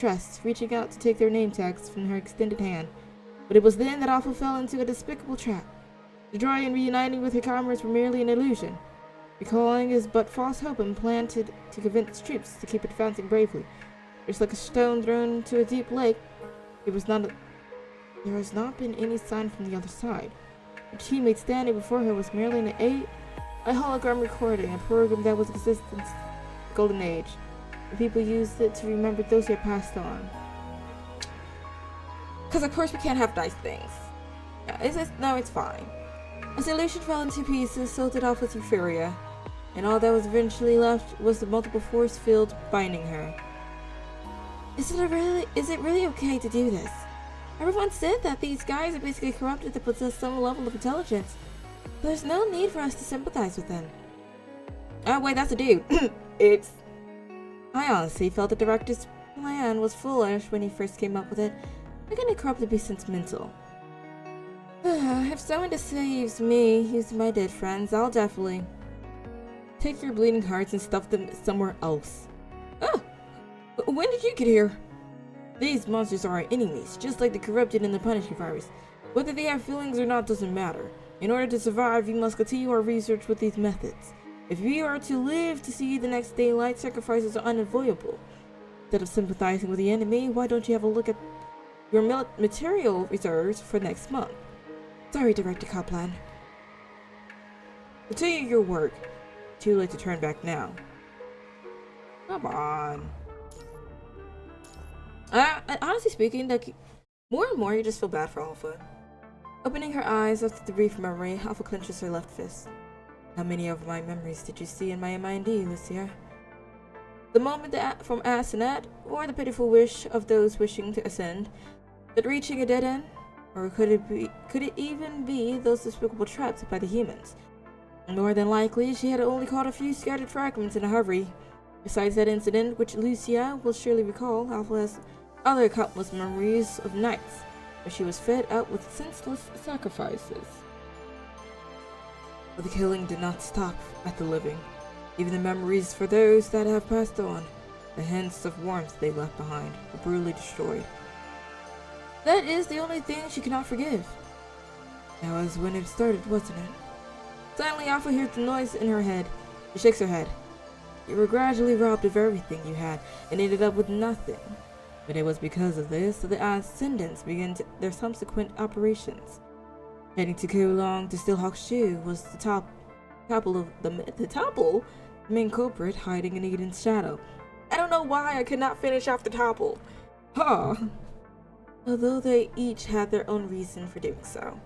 trust, reaching out to take their name tags from her extended hand. But it was then that Alpha fell into a despicable trap. The joy in reuniting with her comrades were merely an illusion. Recalling is but false hope implanted to convince troops to keep advancing bravely. Just like a stone thrown into a deep lake, there has not been any sign from the other side. Her teammate standing before her was merely a hologram recording, a program that was in existence in the Golden Age. The people used it to remember those who had passed on. Because of course we can't have nice things. Yeah, no, it's fine. As the illusion fell into pieces, so did Alpha's euphoria, and all that was eventually left was the multiple force field binding her. Is it really okay to do this? Everyone said that these guys are basically corrupted to possess some level of intelligence. There's no need for us to sympathize with them. Oh wait, that's a dude. I honestly felt the director's plan was foolish when he first came up with it. How can a corrupted be sentimental? If someone deceives me using my dead friends, I'll definitely take your bleeding hearts and stuff them somewhere else. Oh! When did you get here? These monsters are our enemies, just like the corrupted and the punishing virus. Whether they have feelings or not doesn't matter. In order to survive, we must continue our research with these methods. If we are to live to see the next daylight, sacrifices are unavoidable. Instead of sympathizing with the enemy, why don't you have a look at your material reserves for next month? Sorry, Director Kaplan. Continue your work. Too late to turn back now. Come on. Honestly speaking, like, more and more you just feel bad for Alpha. Opening her eyes after the brief memory, Alpha clenches her left fist. How many of my memories did you see in my mind, Lucia? The moment from Asenath, or the pitiful wish of those wishing to ascend, that reaching a dead end? Or could it even be those despicable traps by the humans? More than likely, she had only caught a few scattered fragments in a hurry. Besides that incident, which Lucia will surely recall, Alpha has other countless memories of nights where she was fed up with senseless sacrifices. But the killing did not stop at the living. Even the memories for those that have passed on, the hints of warmth they left behind, were brutally destroyed. That is the only thing she cannot forgive. That was when it started, wasn't it? Suddenly, Alpha hears the noise in her head. She shakes her head. You were gradually robbed of everything you had and ended up with nothing. But it was because of this that the Ascendants began their subsequent operations. Heading to Kulong to steal Hokshu was the main culprit hiding in Eden's shadow. I don't know why I could not finish off the Topple. Huh. Although they each had their own reason for doing so.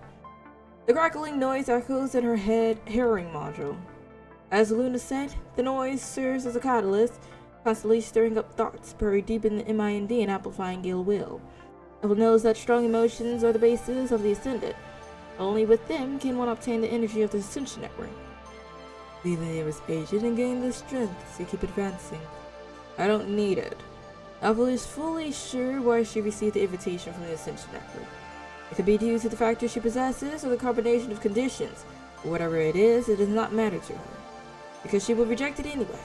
The crackling noise echoes in her hearing module. As Luna said, the noise serves as a catalyst, constantly stirring up thoughts buried deep in the mind and amplifying ill will. Alpha knows that strong emotions are the basis of the Ascendant. Only with them can one obtain the energy of the Ascension Network. Leela was aged and gained the strength to keep advancing. I don't need it. Alpha is fully sure why she received the invitation from the Ascension Network. It could be due to the factor she possesses or the combination of conditions, but whatever it is, it does not matter to her, because she will reject it anyway.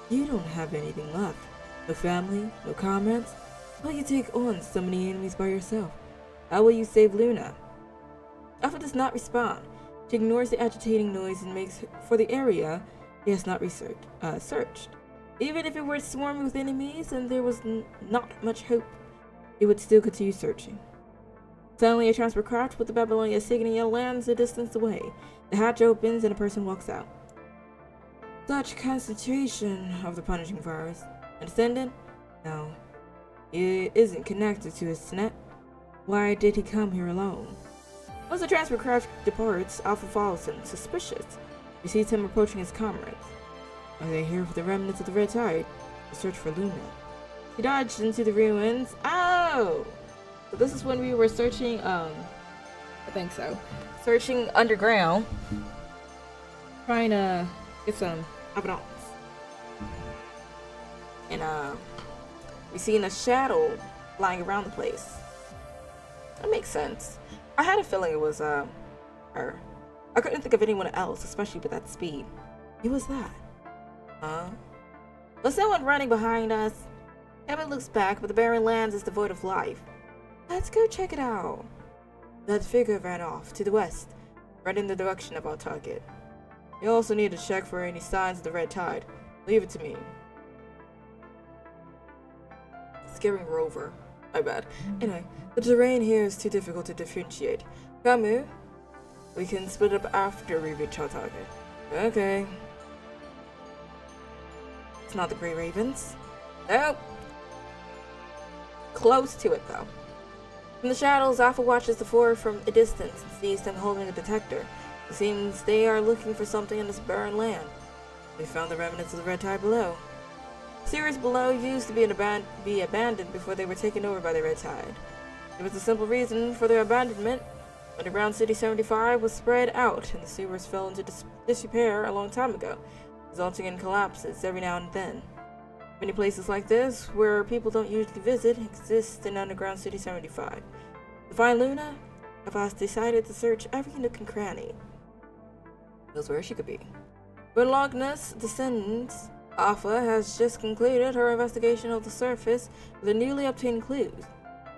You don't have anything left. No family, no comrades. How will you take on so many enemies by yourself? How will you save Luna? Alpha does not respond. She ignores the agitating noise and makes for the area he has not searched. Even if it were swarming with enemies and there was not much hope, it would still continue searching. Suddenly, a transport craft with the Babylonia insignia lands a distance away. The hatch opens and a person walks out. Such concentration of the punishing virus. An Ascendant? No. It isn't connected to his net. Why did he come here alone? Once the transport craft departs, Alpha follows him, suspicious. He sees him approaching his comrades. Are they here for the remnants of the Red Tide? To search for Luna. He dodged into the ruins. Oh! So this is when we were searching, I think so. Searching underground. Trying to get some evidence. And, we seen a shadow lying around the place. That makes sense. I had a feeling it was, her. I couldn't think of anyone else, especially with that speed. Who was that? Huh? Was someone running behind us? Emma looks back, but the barren lands is devoid of life. Let's go check it out. That figure ran off to the west, right in the direction of our target. You also need to check for any signs of the red tide. Leave it to me. Scaring Rover. My bad. Anyway, the terrain here is too difficult to differentiate. Camus, we can split up after we reach our target. Okay. It's not the Grey Ravens. Nope. Close to it, though. From the shadows, Alpha watches the four from a distance and sees them holding a detector. It seems they are looking for something in this barren land. They found the remnants of the red tide below. The sewers below used to be abandoned before they were taken over by the red tide. There was a simple reason for their abandonment. Underground City 75 was spread out, and the sewers fell into disrepair a long time ago, resulting in collapses every now and then. Many places like this, where people don't usually visit, exist in Underground City 75. To find Luna, Avast decided to search every nook and cranny. Knows where she could be. But Logness Descendants, Alpha has just concluded her investigation of the surface with the newly obtained clues.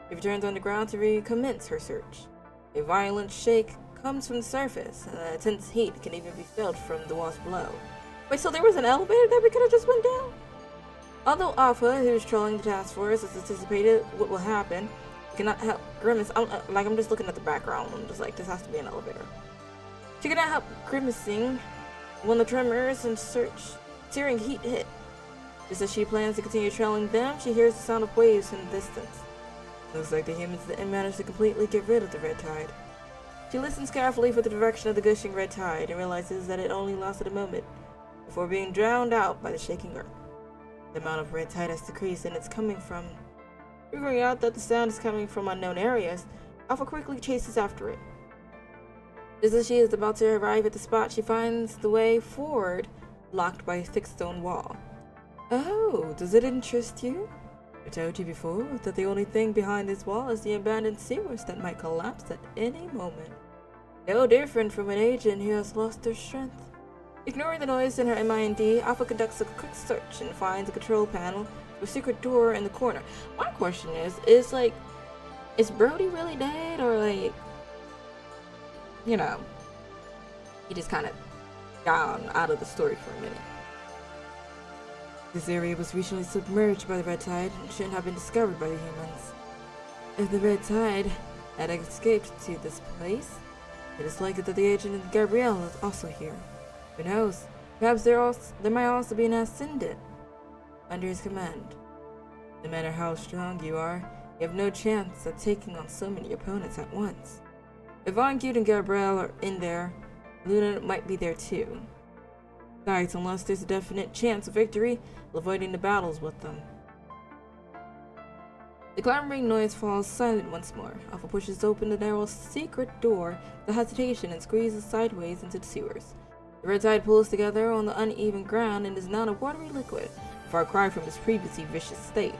She returns underground to recommence her search. A violent shake comes from the surface, and a intense heat can even be felt from the walls below. Wait, so there was an elevator that we could have just went down? Although Alpha, who is trolling the task force, has anticipated what will happen, cannot help grimace. I'm just looking at the background. I'm just like, this has to be an elevator. She cannot help grimacing when the tremors and searing heat hit. Just as she plans to continue trailing them, she hears the sound of waves in the distance. Looks like the humans didn't manage to completely get rid of the red tide. She listens carefully for the direction of the gushing red tide and realizes that it only lasted a moment before being drowned out by the shaking earth. The amount of red tide has decreased and it's coming from... Figuring out that the sound is coming from unknown areas, Alpha quickly chases after it. Just as she is about to arrive at the spot, she finds the way forward blocked by a thick stone wall. Oh, does it interest you? I told you before that the only thing behind this wall is the abandoned sewers that might collapse at any moment. No different from an agent who has lost their strength. Ignoring the noise in her mind, Alpha conducts a quick search and finds a control panel to a secret door in the corner. My question is Brody really dead, or like, you know, he just kind of gone out of the story for a minute? This area was recently submerged by the red tide and shouldn't have been discovered by the humans. If the red tide had escaped to this place, it is likely that the agent and Gabrielle is also here. Who knows? Perhaps there might also be an ascendant under his command. No matter how strong you are, you have no chance at taking on so many opponents at once. If Von Cute and Gabrielle are in there, Luna might be there too. Besides, unless there's a definite chance of victory, avoiding the battles with them. The clamoring noise falls silent once more. Alpha pushes open the narrow secret door with hesitation and squeezes sideways into the sewers. The red tide pulls together on the uneven ground and is now a watery liquid, a far cry from its previously vicious state.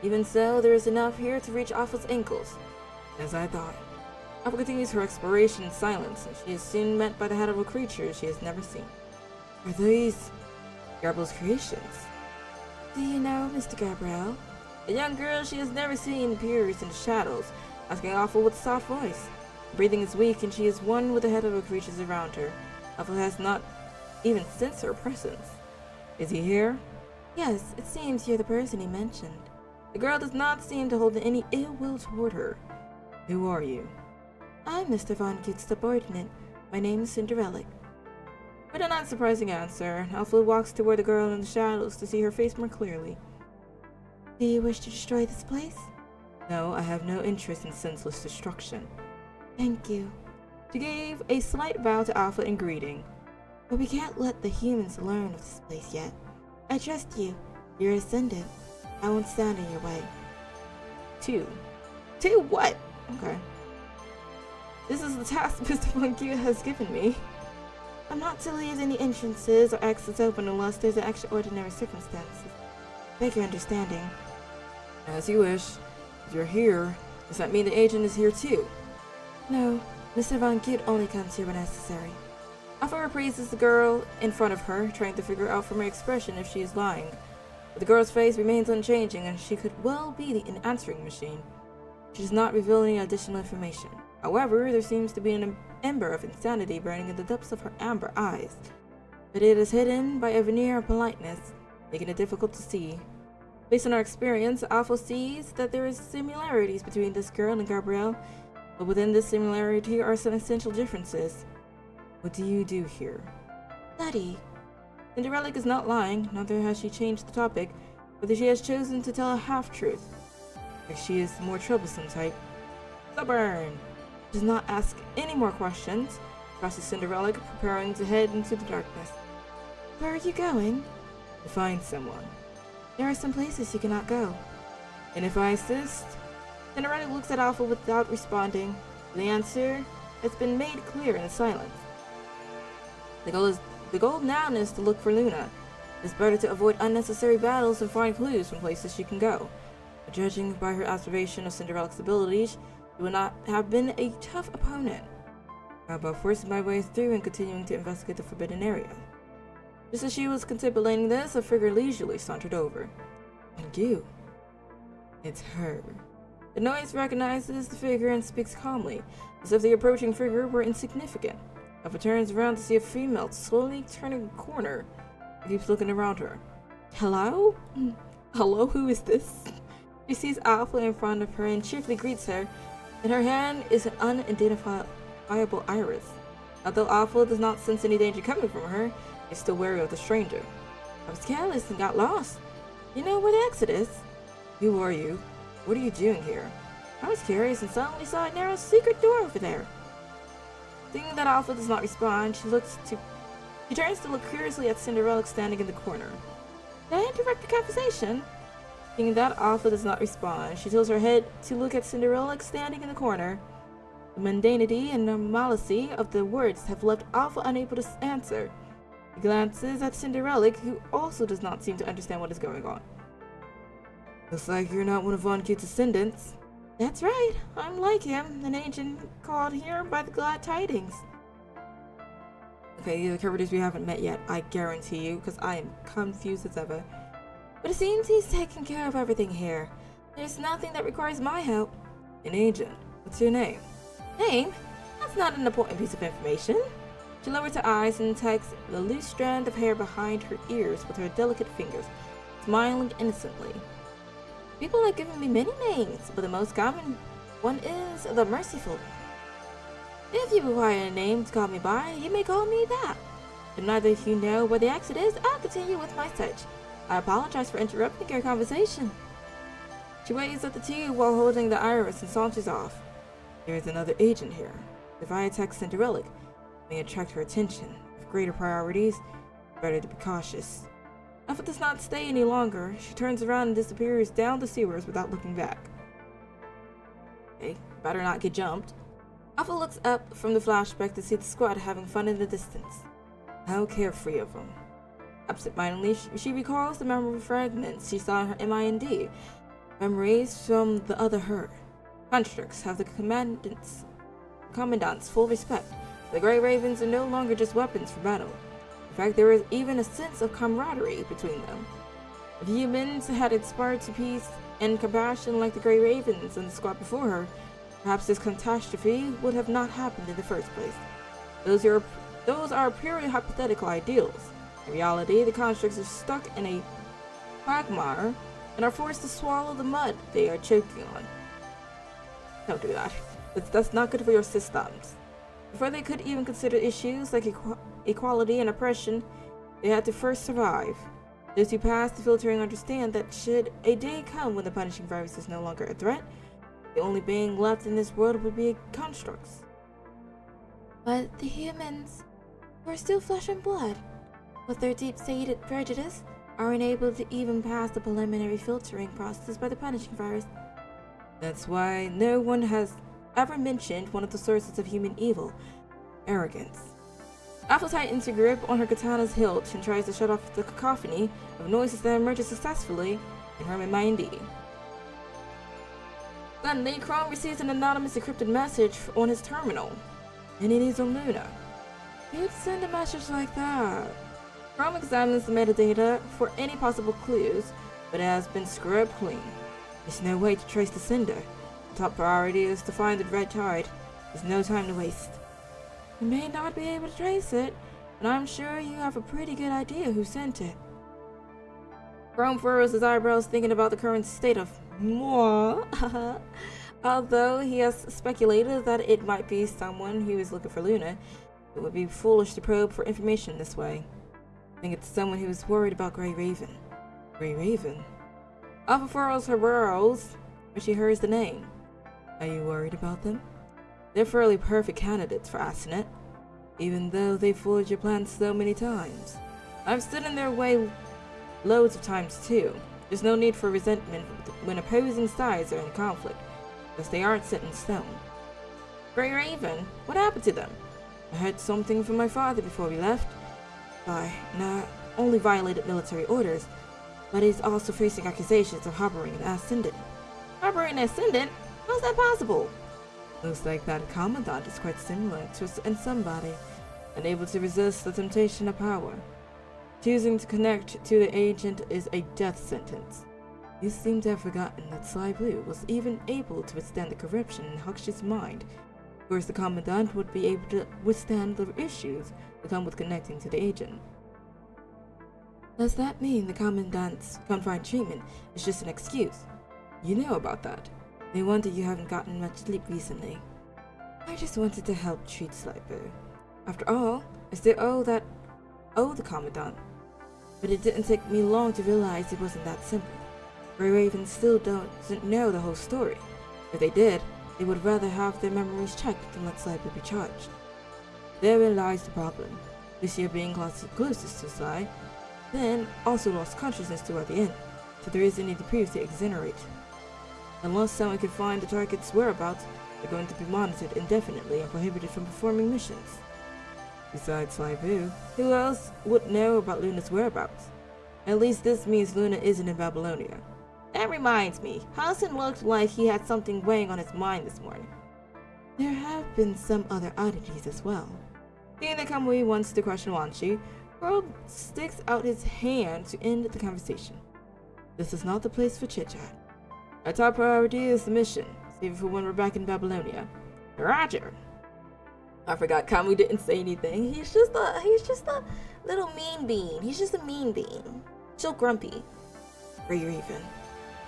Even so, there is enough here to reach Alpha's ankles. As I thought. Alpha continues her exploration in silence, and she is soon met by the head of a creature she has never seen. Are these Gabrielle's creations? Do you know Mr. Gabrielle? A young girl she has never seen appears in the shadows, asking Alpha with a soft voice. Her breathing is weak, and she is one with the head of the creatures around her. Alpha has not even sensed her presence. Is he here? Yes, it seems you're the person he mentioned. The girl does not seem to hold any ill will toward her. Who are you? I'm Mr. Von Cute's subordinate. My name is Cinderella. With an unsurprising answer, Alpha walks toward the girl in the shadows to see her face more clearly. Do you wish to destroy this place? No, I have no interest in senseless destruction. Thank you. She gave a slight bow to Alpha in greeting. But we can't let the humans learn of this place yet. I trust you. You're ascendant. I won't stand in your way. 2. 2 what? Okay. This is the task Mr. Von Cute has given me. I'm not to leave any entrances or exits open unless there's an extraordinary circumstance. Beg your understanding. As you wish. If you're here, does that mean the agent is here too? No, Mr. Von Cute only comes here when necessary. Alpha appraises the girl in front of her, trying to figure out from her expression if she is lying. But the girl's face remains unchanging, and she could well be the answering machine. She does not reveal any additional information. However, there seems to be an ember of insanity burning in the depths of her amber eyes, but it is hidden by a veneer of politeness, making it difficult to see. Based on our experience, Alpha sees that there is similarities between this girl and Gabrielle, but within this similarity are some essential differences. What do you do here? Study. Cinderella is not lying, neither has she changed the topic, but she has chosen to tell a half-truth. Like she is the more troublesome type. Stubborn! Does not ask any more questions. Crosses Cinderella, preparing to head into the darkness. Where are you going? To find someone. There are some places you cannot go. And if I assist? Cinderella looks at Alpha without responding. The answer has been made clear in the silence. The goal now is to look for Luna. It is better to avoid unnecessary battles and find clues from places she can go. But judging by her observation of Cinderella's abilities, she would not have been a tough opponent. How about forcing my way through and continuing to investigate the forbidden area? Just as she was contemplating this, a figure leisurely sauntered over. And you? It's her. The noise recognizes the figure and speaks calmly, as if the approaching figure were insignificant. Alpha turns around to see a female slowly turning a corner. She keeps looking around her. Hello? Hello, who is this? She sees Alpha in front of her and cheerfully greets her. In her hand is an unidentifiable iris. Although Alpha does not sense any danger coming from her, is still wary of the stranger. I was careless and got lost. You know where the exit is? Who are you? What are you doing here? I was curious and suddenly saw a narrow secret door over there. Seeing that Alpha does not respond, she turns to look curiously at Cinderella standing in the corner. Did I interrupt the conversation? Seeing that Alpha does not respond, she tilts her head to look at Cinderella standing in the corner. The mundanity and normalcy of the words have left Alpha unable to answer. He glances at Cinderella, who also does not seem to understand what is going on. Looks like you're not one of Von Cute's descendants. That's right, I'm like him, an agent called here by the glad tidings. Okay, these are characters we haven't met yet, I guarantee you, because I am confused as ever. But it seems he's taking care of everything here. There's nothing that requires my help. An agent. What's your name? Name? That's not an important piece of information. She lowers her eyes and tucks the loose strand of hair behind her ears with her delicate fingers, smiling innocently. People have given me many names, but the most common one is the Merciful. If you require a name to call me by, you may call me that. If neither of you know where the exit is, I'll continue with my search. I apologize for interrupting your conversation. She waves at the two while holding the iris and saunters off. There is another agent here. If I attack Cinderella, it may attract her attention. With greater priorities, better to be cautious. Alpha does not stay any longer. She turns around and disappears down the sewers without looking back. Okay, better not get jumped. Alpha looks up from the flashback to see the squad having fun in the distance. How carefree of them. Absent-mindedly, she recalls the memory fragments she saw in her MIND. Memories from the other her. Constructs have the commandant's full respect. The Grey Ravens are no longer just weapons for battle. In fact, there is even a sense of camaraderie between them. If humans had inspired to peace and compassion like the Grey Ravens and the squad before her, perhaps this catastrophe would have not happened in the first place. Those are purely hypothetical ideals. In reality, the constructs are stuck in a quagmire and are forced to swallow the mud they are choking on. Don't do that. That's not good for your systems. Before they could even consider issues like equality and oppression, they had to first survive. Those who pass the filtering understand that should a day come when the punishing virus is no longer a threat, the only being left in this world would be constructs. But the humans, who are still flesh and blood, with their deep-seated prejudice, are unable to even pass the preliminary filtering process by the punishing virus. That's why no one has ever mentioned one of the sources of human evil, arrogance. Alpha tightens her grip on her katana's hilt and tries to shut off the cacophony of noises that emerges successfully in her mind. Suddenly, Chrome receives an anonymous encrypted message on his terminal, and it is on Luna. Who'd send a message like that? Chrome examines the metadata for any possible clues, but it has been scrubbed clean. There's no way to trace the sender. The top priority is to find the red tide. There's no time to waste. You may not be able to trace it, but I'm sure you have a pretty good idea who sent it. Chrome furrows his eyebrows, thinking about the current state of moi. Although he has speculated that it might be someone who is looking for Luna, it would be foolish to probe for information this way. I think it's someone who is worried about Grey Raven. Grey Raven? Alpha furrows her brows when she hears the name. Are you worried about them? They're fairly perfect candidates for Asenet, even though they've foiled your plans so many times. I've stood in their way loads of times too. There's no need for resentment when opposing sides are in conflict, because they aren't set in stone. Grey Raven? What happened to them? I heard something from my father before we left. I not only violated military orders, but he's also facing accusations of harboring an ascendant. Harboring an ascendant? How's that possible? Looks like that commandant is quite similar to somebody, unable to resist the temptation of power. Choosing to connect to the agent is a death sentence. You seem to have forgotten that Sly Blue was even able to withstand the corruption in Hux's mind. Of course, the commandant would be able to withstand the issues that come with connecting to the agent. Does that mean the commandant's confined treatment is just an excuse? You know about that. No wonder you haven't gotten much sleep recently. I just wanted to help treat Sly Blue. After all, I still owe the commandant. But it didn't take me long to realize it wasn't that simple. Grey Raven still doesn't know the whole story. If they did, they would rather have their memories checked than let Sly Blue be charged. Therein lies the problem. Lucia being closest to Sly, then also lost consciousness toward the end, so there isn't any proof to exonerate. Unless someone can find the target's whereabouts, they're going to be monitored indefinitely and prohibited from performing missions. Besides Sly Blue, who else would know about Luna's whereabouts? At least this means Luna isn't in Babylonia. That reminds me, Halsin looked like he had something weighing on his mind this morning. There have been some other oddities as well. Seeing that Kamui wants to question Wan Shi, Pearl sticks out his hand to end the conversation. This is not the place for chit-chat. Our top priority is the mission. Save it for when we're back in Babylonia. Roger! I forgot Kamui didn't say anything. He's just a little mean bean. He's just a mean bean. Still grumpy. Grey Raven.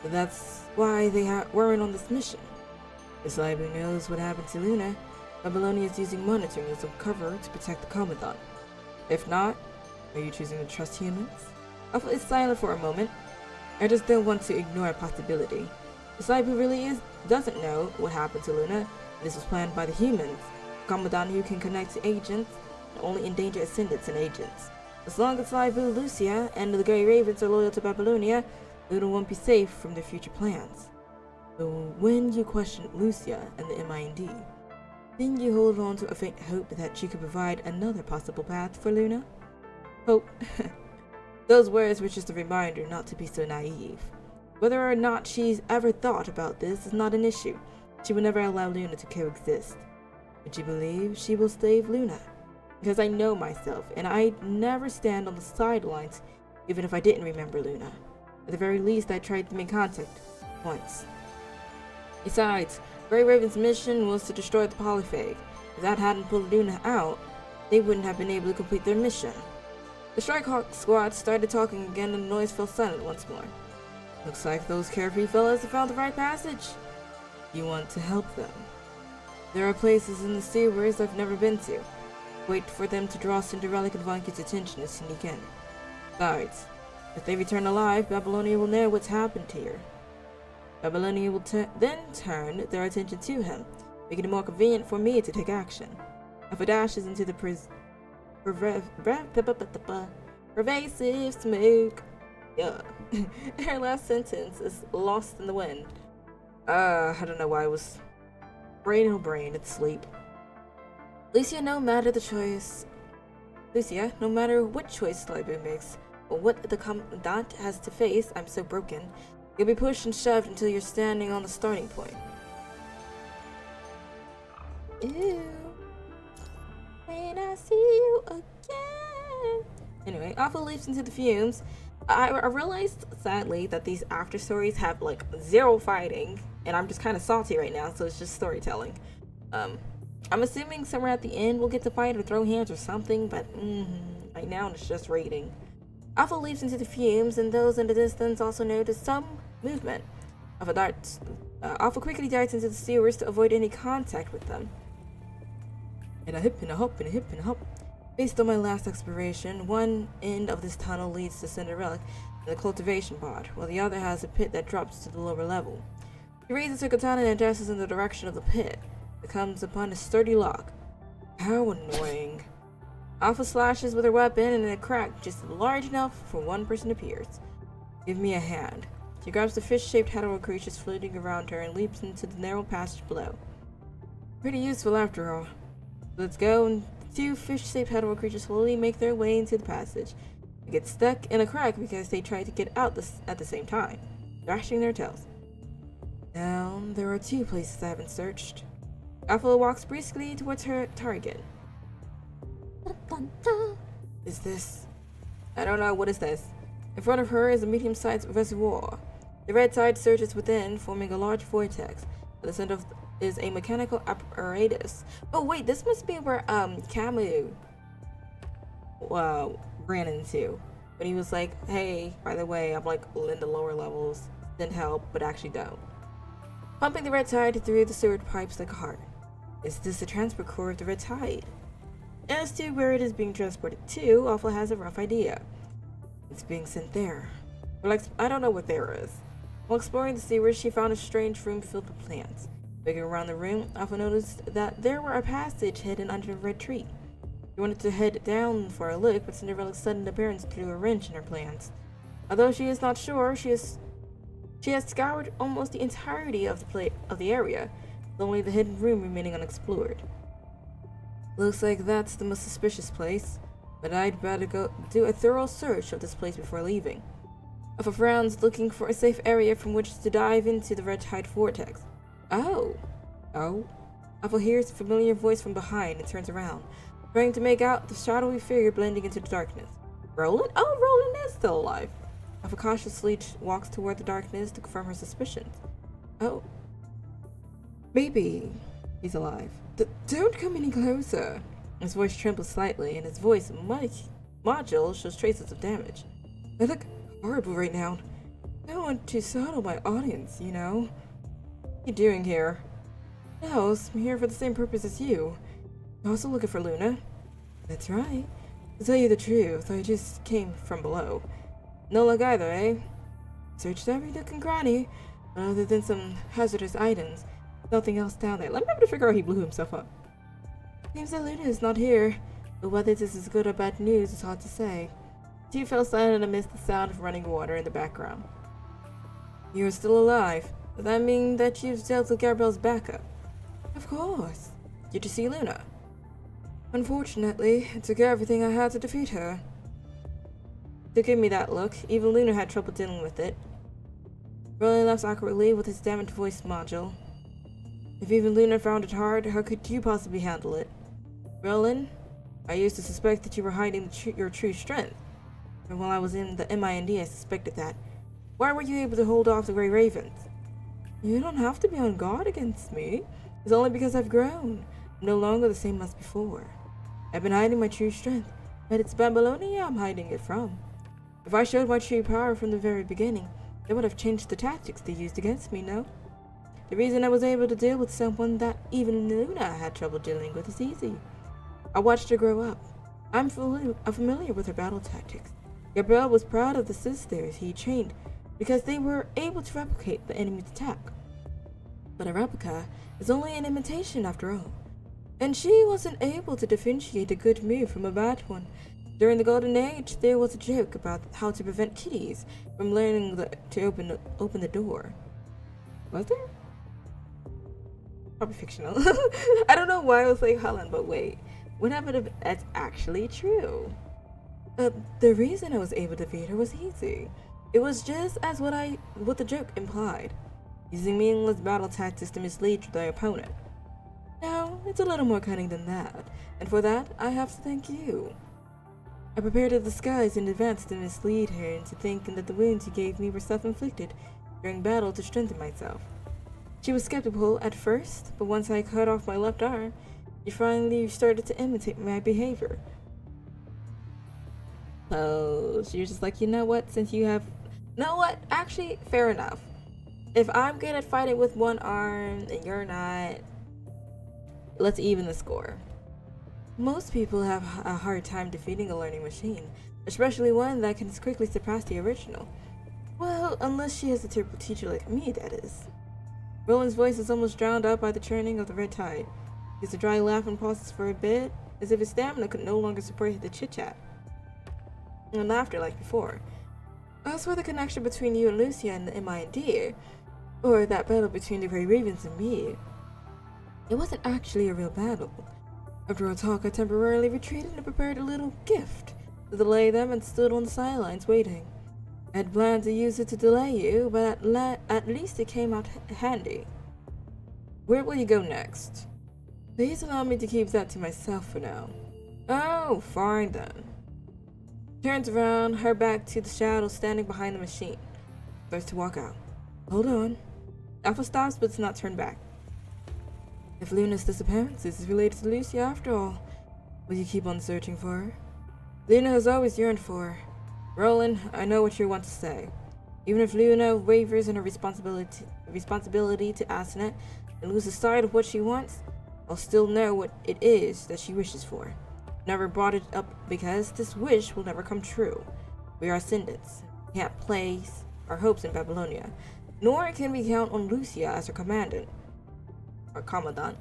But that's why they weren't on this mission. If Sly Blue knows what happened to Luna, Babylonia is using monitoring as a cover to protect the Commandant. If not, are you choosing to trust humans? Alpha is silent for a moment. I just don't want to ignore a possibility. If Sly Blue really doesn't know what happened to Luna, this was planned by the humans. The Commandant who can connect to agents and only endanger ascendants and agents. As long as Sly Blue, Lucia, and the Grey Ravens are loyal to Babylonia, Luna won't be safe from their future plans. So when you question Lucia and the MIND, then you hold on to a faint hope that she could provide another possible path for Luna? Hope. Those words were just a reminder not to be so naive. Whether or not she's ever thought about this is not an issue. She will never allow Luna to coexist. But you believe she will save Luna? Because I know myself, and I'd never stand on the sidelines even if I didn't remember Luna. At the very least, I tried to make contact once. Besides, Grey Raven's mission was to destroy the Polyphage. If that hadn't pulled Luna out, they wouldn't have been able to complete their mission. The Strikehawk squad started talking again and the noise fell silent once more. Looks like those carefree fellas have found the right passage. You want to help them. There are places in the sewers I've never been to. Wait for them to draw Cinderella and Von Kit's attention to sneak in. Besides, if they return alive, Babylonia will know what's happened here. Babylonia will then turn their attention to him, making it more convenient for me to take action. Alpha dashes into the pervasive smoke. Yeah. Her last sentence is lost in the wind. I don't know why I was brain at sleep. Lucia, no matter what choice Sly Blue makes, or what the Commandant has to face, I'm so broken. You'll be pushed and shoved until you're standing on the starting point. Ew. When I see you again. Anyway, Alpha leaps into the fumes. I realized, sadly, that these after stories have, like, zero fighting, and I'm just kind of salty right now, so it's just storytelling. I'm assuming somewhere at the end we'll get to fight or throw hands or something, but right now it's just raiding. Alpha leaps into the fumes, and those in the distance also notice some movement. Alpha quickly darts into the sewers to avoid any contact with them. And a hip and a hop and a hip and a hop. Based on my last exploration, one end of this tunnel leads to Cinder Relic and the cultivation pod, while the other has a pit that drops to the lower level. She raises her katana and dashes in the direction of the pit. It comes upon a sturdy lock. How annoying. Alpha slashes with her weapon and a crack just large enough for one person to pierce. Give me a hand. She grabs the fish-shaped head of creatures floating around her and leaps into the narrow passage below. Pretty useful after all. Let's go, and the two fish-shaped head creatures slowly make their way into the passage. They get stuck in a crack because they try to get out at the same time, thrashing their tails. Now, there are two places I haven't searched. Alpha walks briskly towards her target. Is this? I don't know, what is this? In front of her is a medium-sized reservoir. The red tide surges within, forming a large vortex. At the center is a mechanical apparatus. Oh wait, this must be where Camus ran into. When he was like, hey, by the way, I'm like in the lower levels. Didn't help, but actually don't. Pumping the red tide through the sewer pipes like a heart. Is this the transport core of the red tide? As to where it is being transported to, Alpha has a rough idea. It's being sent there. I don't know what there is. While exploring the sewers, she found a strange room filled with plants. Looking around the room, Alpha noticed that there were a passage hidden under a red tree. She wanted to head down for a look, but Cinderella's sudden appearance threw a wrench in her plans. Although she is not sure, she has scoured almost the entirety of the area, with only the hidden room remaining unexplored. Looks like that's the most suspicious place, but I'd better go do a thorough search of this place before leaving. Alpha frowns, looking for a safe area from which to dive into the red tide vortex. Oh. Alpha hears a familiar voice from behind and turns around, trying to make out the shadowy figure blending into the darkness. Roland? Oh, Roland is still alive. Alpha cautiously walks toward the darkness to confirm her suspicions. Oh. Maybe he's alive. Don't come any closer. His voice trembles slightly, and his voice module shows traces of damage. I look horrible right now. I don't want to startle my audience, you know. What are you doing here? No, I'm here for the same purpose as you. I'm also looking for Luna. That's right. To tell you the truth, I just came from below. No luck either, eh? Searched every nook and cranny, but other than some hazardous items, nothing else down there. Let me be able to figure out how he blew himself up. Seems that Luna is not here, but whether this is good or bad news is hard to say. She fell silent amidst the sound of running water in the background. You're still alive. Does that mean that you've dealt with Gabrielle's backup? Of course. Did you see Luna? Unfortunately, it took everything I had to defeat her. To give me that look, even Luna had trouble dealing with it. Roland laughs awkwardly with his damaged voice module. If even Luna found it hard, how could you possibly handle it? Roland, I used to suspect that you were hiding your true strength. And while I was in the MIND, I suspected that. Why were you able to hold off the Grey Ravens? You don't have to be on guard against me. It's only because I've grown. I'm no longer the same as before. I've been hiding my true strength, but it's Babylonia I'm hiding it from. If I showed my true power from the very beginning, they would have changed the tactics they used against me, no? The reason I was able to deal with someone that even Luna had trouble dealing with is easy. I watched her grow up. I'm familiar with her battle tactics. Gabrielle was proud of the sisters he trained because they were able to replicate the enemy's attack. But a replica is only an imitation after all. And she wasn't able to differentiate a good move from a bad one. During the Golden Age, there was a joke about how to prevent kitties from learning to open the door. Was there? Probably fictional. I don't know why I was like, Helen, but wait. What happened if that's actually true? The reason I was able to defeat her was easy. It was just as what the joke implied. Using meaningless battle tactics to mislead the opponent. No, it's a little more cunning than that. And for that, I have to thank you. I prepared a disguise in advance to mislead her into thinking that the wounds you gave me were self-inflicted during battle to strengthen myself. She was skeptical at first, but once I cut off my left arm, she finally started to imitate my behavior. So she was just like, you know what, since you have... know what? Actually, fair enough. If I'm good at fighting with one arm and you're not, let's even the score. Most people have a hard time defeating a learning machine, especially one that can quickly surpass the original. Well, unless she has a terrible teacher like me, that is. Roland's voice is almost drowned out by the churning of the red tide. He gives a dry laugh and pauses for a bit, as if his stamina could no longer support the chit-chat and laughter like before. As for the connection between you and Lucia and the MID, or that battle between the Grey Ravens and me, it wasn't actually a real battle. After our talk, I temporarily retreated and prepared a little gift to delay them and stood on the sidelines waiting. I had planned to use it to delay you, but at least it came out handy. Where will you go next? Please allow me to keep that to myself for now. Oh, fine then. Turns around, her back to the shadow standing behind the machine. Starts to walk out. Hold on. Alpha stops but does not turn back. If Luna's disappearance is related to Lucia after all, will you keep on searching for her? Luna has always yearned for her. Roland, I know what you want to say. Even if Luna wavers in her responsibility to Asenath and loses sight of what she wants, I'll still know what it is that she wishes for. Never brought it up because this wish will never come true. We are ascendants. We can't place our hopes in Babylonia, nor can we count on Lucia as our commandant. Or commandant.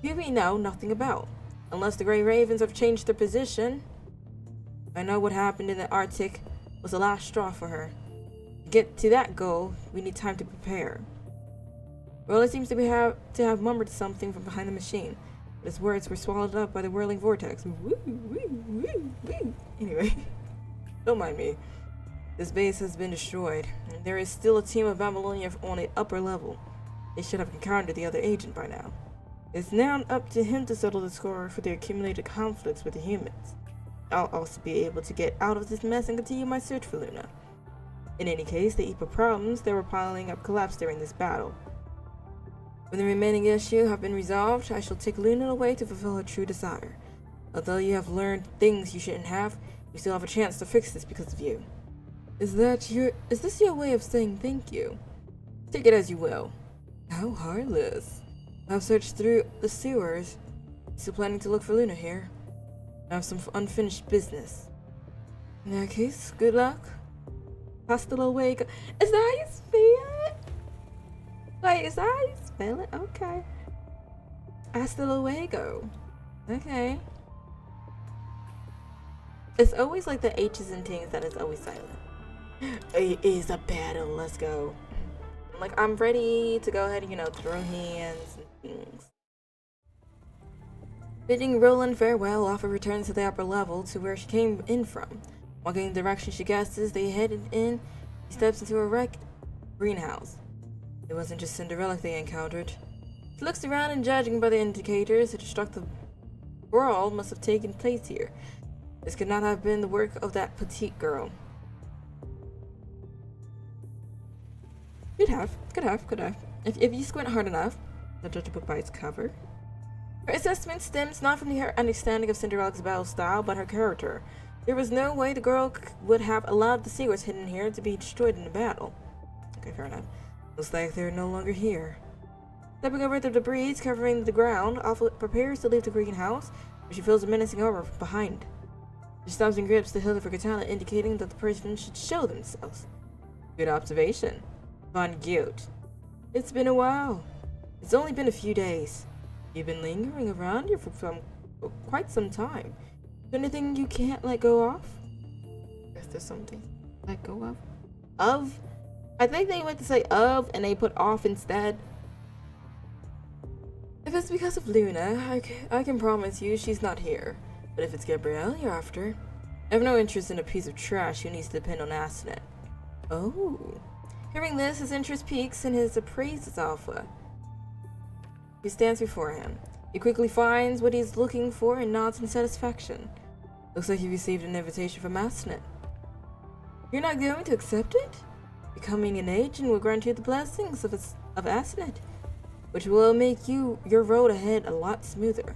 Who we know nothing about, unless the Grey Ravens have changed their position. I know what happened in the Arctic was the last straw for her. To get to that goal, we need time to prepare. Roland seems to have murmured something from behind the machine, but his words were swallowed up by the whirling vortex. Woo, woo, woo, woo. Anyway, don't mind me. This base has been destroyed, and there is still a team of Babylonia on the upper level. They should have encountered the other agent by now. It's now up to him to settle the score for the accumulated conflicts with the humans. I'll also be able to get out of this mess and continue my search for Luna. In any case, the heap of problems that were piling up collapsed during this battle. When the remaining issues have been resolved, I shall take Luna away to fulfill her true desire. Although you have learned things you shouldn't have, we still have a chance to fix this because of you. Is this your way of saying thank you? Take it as you will. How heartless. I've searched through the sewers. Still planning to look for Luna here. I have some unfinished business. In that case, good luck. Hasta luego. Is that how you spell it? Wait, is that how you spell it? Okay. Hasta luego. Okay. It's always like the H's and things that is always silent. It is a battle. Let's go. Like, I'm ready to go ahead and, throw hands and things. Bidding Roland farewell, Alpha returns to the upper level to where she came in from. Walking in the direction she guesses they headed in, he steps into a wrecked greenhouse. It wasn't just Cinderella they encountered. She looks around and, judging by the indicators, a destructive brawl must have taken place here. This could not have been the work of that petite girl. Could have. If you squint hard enough, not judge a book by its cover. Her assessment stems not from her understanding of Cinderella's battle style, but her character. There was no way the girl would have allowed the secrets hidden here to be destroyed in the battle. Okay, fair enough. Looks like they're no longer here. Stepping over the debris covering the ground, Alpha prepares to leave the greenhouse, but she feels a menacing aura from behind. She stops and grips the hilt of her katana, indicating that the person should show themselves. Good observation. Von Guilt. It's been a while. It's only been a few days. You've been lingering around here for quite some time. Is there anything you can't let go of? Is there something let go of? Of? I think they meant to say of and they put off instead. If it's because of Luna, I can promise you she's not here. But if it's Gabrielle you're after, I have no interest in a piece of trash who needs to depend on Asenath. Oh. Hearing this, his interest peaks and his appraises Alpha. He stands before him. He quickly finds what he's looking for and nods in satisfaction. Looks like you received an invitation from Asnet. You're not going to accept it? Becoming an agent will grant you the blessings of Asnet, which will make your road ahead a lot smoother.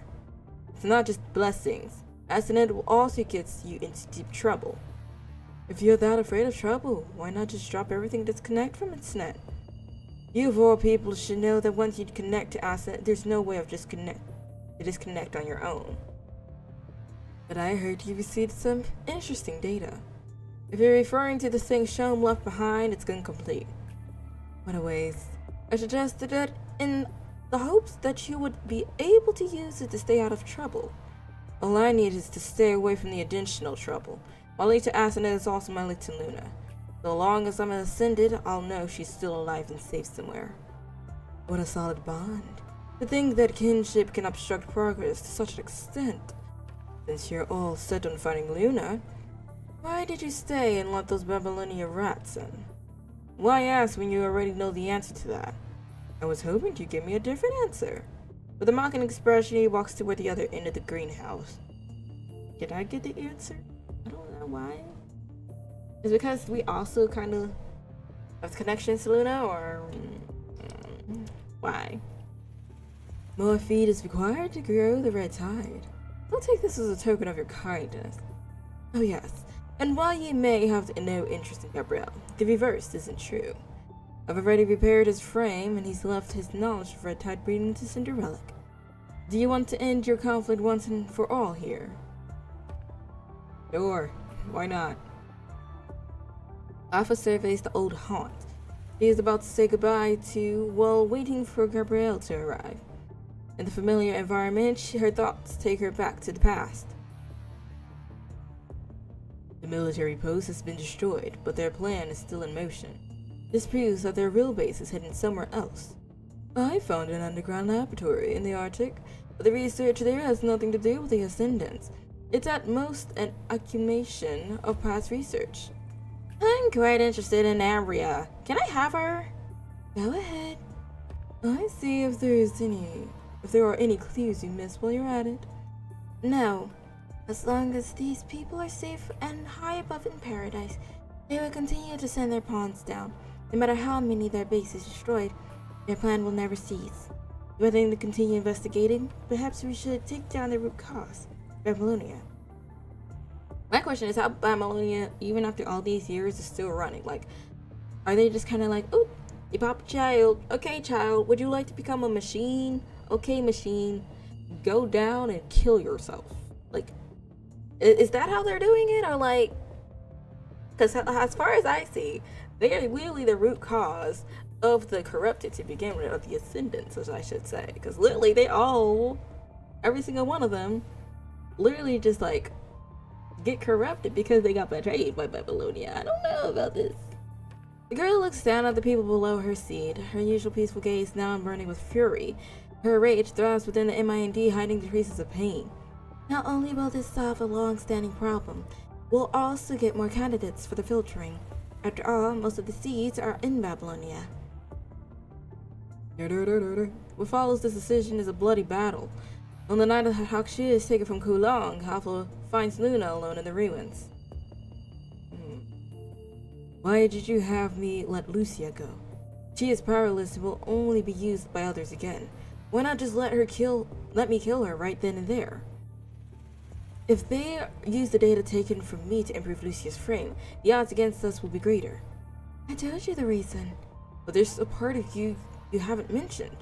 It's not just blessings. Asnet will also get you into deep trouble. If you're that afraid of trouble, why not just drop everything to disconnect from Asnet? You of all people should know that once you connect to Asnet, there's no way of disconnect on your own. But I heard you received some interesting data. If you're referring to the thing Shom left behind, it's incomplete. What a waste. I suggested that in the hopes that you would be able to use it to stay out of trouble. All I need is to stay away from the additional trouble. My link to Asnet is also my link to Luna. So long as I'm ascended, I'll know she's still alive and safe somewhere. What a solid bond. To think that kinship can obstruct progress to such an extent. Since you're all set on finding Luna, why did you stay and let those Babylonia rats in? Why ask when you already know the answer to that? I was hoping you'd give me a different answer. With a mocking expression, he walks toward the other end of the greenhouse. Did I get the answer? I don't know why. Is it because we also kind of have connections to Luna, or why? More feed is required to grow the red tide. I'll take this as a token of your kindness. Oh yes, and while you may have no interest in Gabriel, the reverse isn't true. I've already repaired his frame, and he's left his knowledge of red tide breeding to Cinderella. Do you want to end your conflict once and for all here? Sure, why not? Alpha surveys the old haunt. He is about to say goodbye to while waiting for Gabrielle to arrive. In the familiar environment, her thoughts take her back to the past. The military post has been destroyed, but their plan is still in motion. This proves that their real base is hidden somewhere else. I found an underground laboratory in the Arctic, but the research there has nothing to do with the Ascendants. It's at most an accumulation of past research. I'm quite interested in Ambria. Can I have her? Go ahead. I see if there are any clues you missed while you're at it. No. As long as these people are safe and high above in paradise, they will continue to send their pawns down. No matter how many their base is destroyed, their plan will never cease. Rather than continue investigating, perhaps we should take down the root cause, Babylonia. My question is how Babylonia, even after all these years, is still running. Like, are they just kind of like, oh, you pop a child. Okay, child, would you like to become a machine? Okay, machine, go down and kill yourself. Like, is that how they're doing it? Or like, because as far as I see, they are literally the root cause of the corrupted to begin with, of the Ascendants, as I should say. Because literally every single one of them, literally just like, get corrupted because they got betrayed by Babylonia. I don't know about this. The girl looks down at the people below her seat, her usual peaceful gaze now burning with fury. Her rage throbs within the MIND, hiding the traces of pain. Not only will this solve a long-standing problem, we'll also get more candidates for the filtering. After all, most of the seeds are in Babylonia. What follows this decision is a bloody battle. On the night of Haksha is taken from Kulong, Alpha finds Luna alone in the ruins. Why did you have me let Lucia go? She is powerless and will only be used by others again. Why not just let me kill her right then and there? If they use the data taken from me to improve Lucia's frame, the odds against us will be greater. I told you the reason. But there's a part of you haven't mentioned.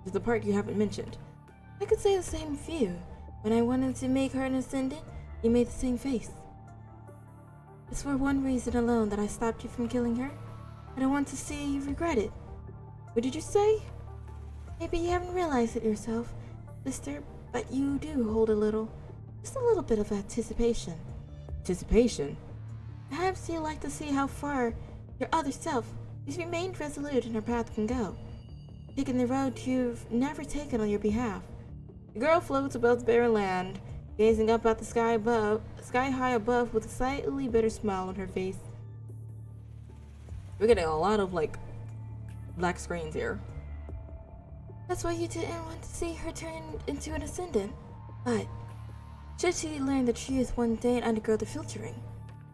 There's the part you haven't mentioned. I could say the same for you. When I wanted to make her an Ascendant, you made the same face. It's for one reason alone that I stopped you from killing her. I don't want to see you regret it. What did you say? Maybe you haven't realized it yourself, sister, but you do hold just a little bit of anticipation. Anticipation? Perhaps you like to see how far your other self, who's remained resolute in her path, can go, taking the road you've never taken on your behalf. The girl floats above the barren land, gazing up at the sky high above with a slightly bitter smile on her face. We're getting a lot of like black screens here. That's why you didn't want to see her turn into an Ascendant. But Should she learn the truth one day and undergo the filtering,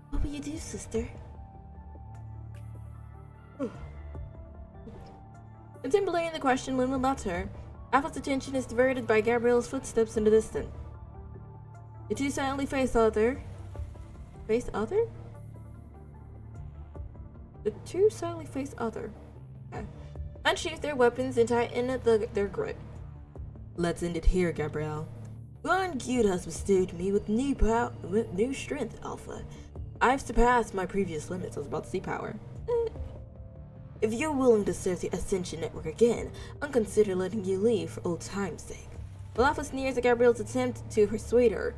what will you do, sister? Contemplating the question, Luna left her. Alpha's attention is diverted by Gabrielle's footsteps in the distance. The two silently face other. Face other? The two silently face other. Okay. Unsheath their weapons and tighten their grip. Let's end it here, Gabrielle. Lord Gude has bestowed me with new strength, Alpha. I've surpassed my previous limits. I was about to see power. If you're willing to serve the Ascension Network again, I'll consider letting you leave for old time's sake. While Alpha sneers at Gabrielle's attempt to persuade her.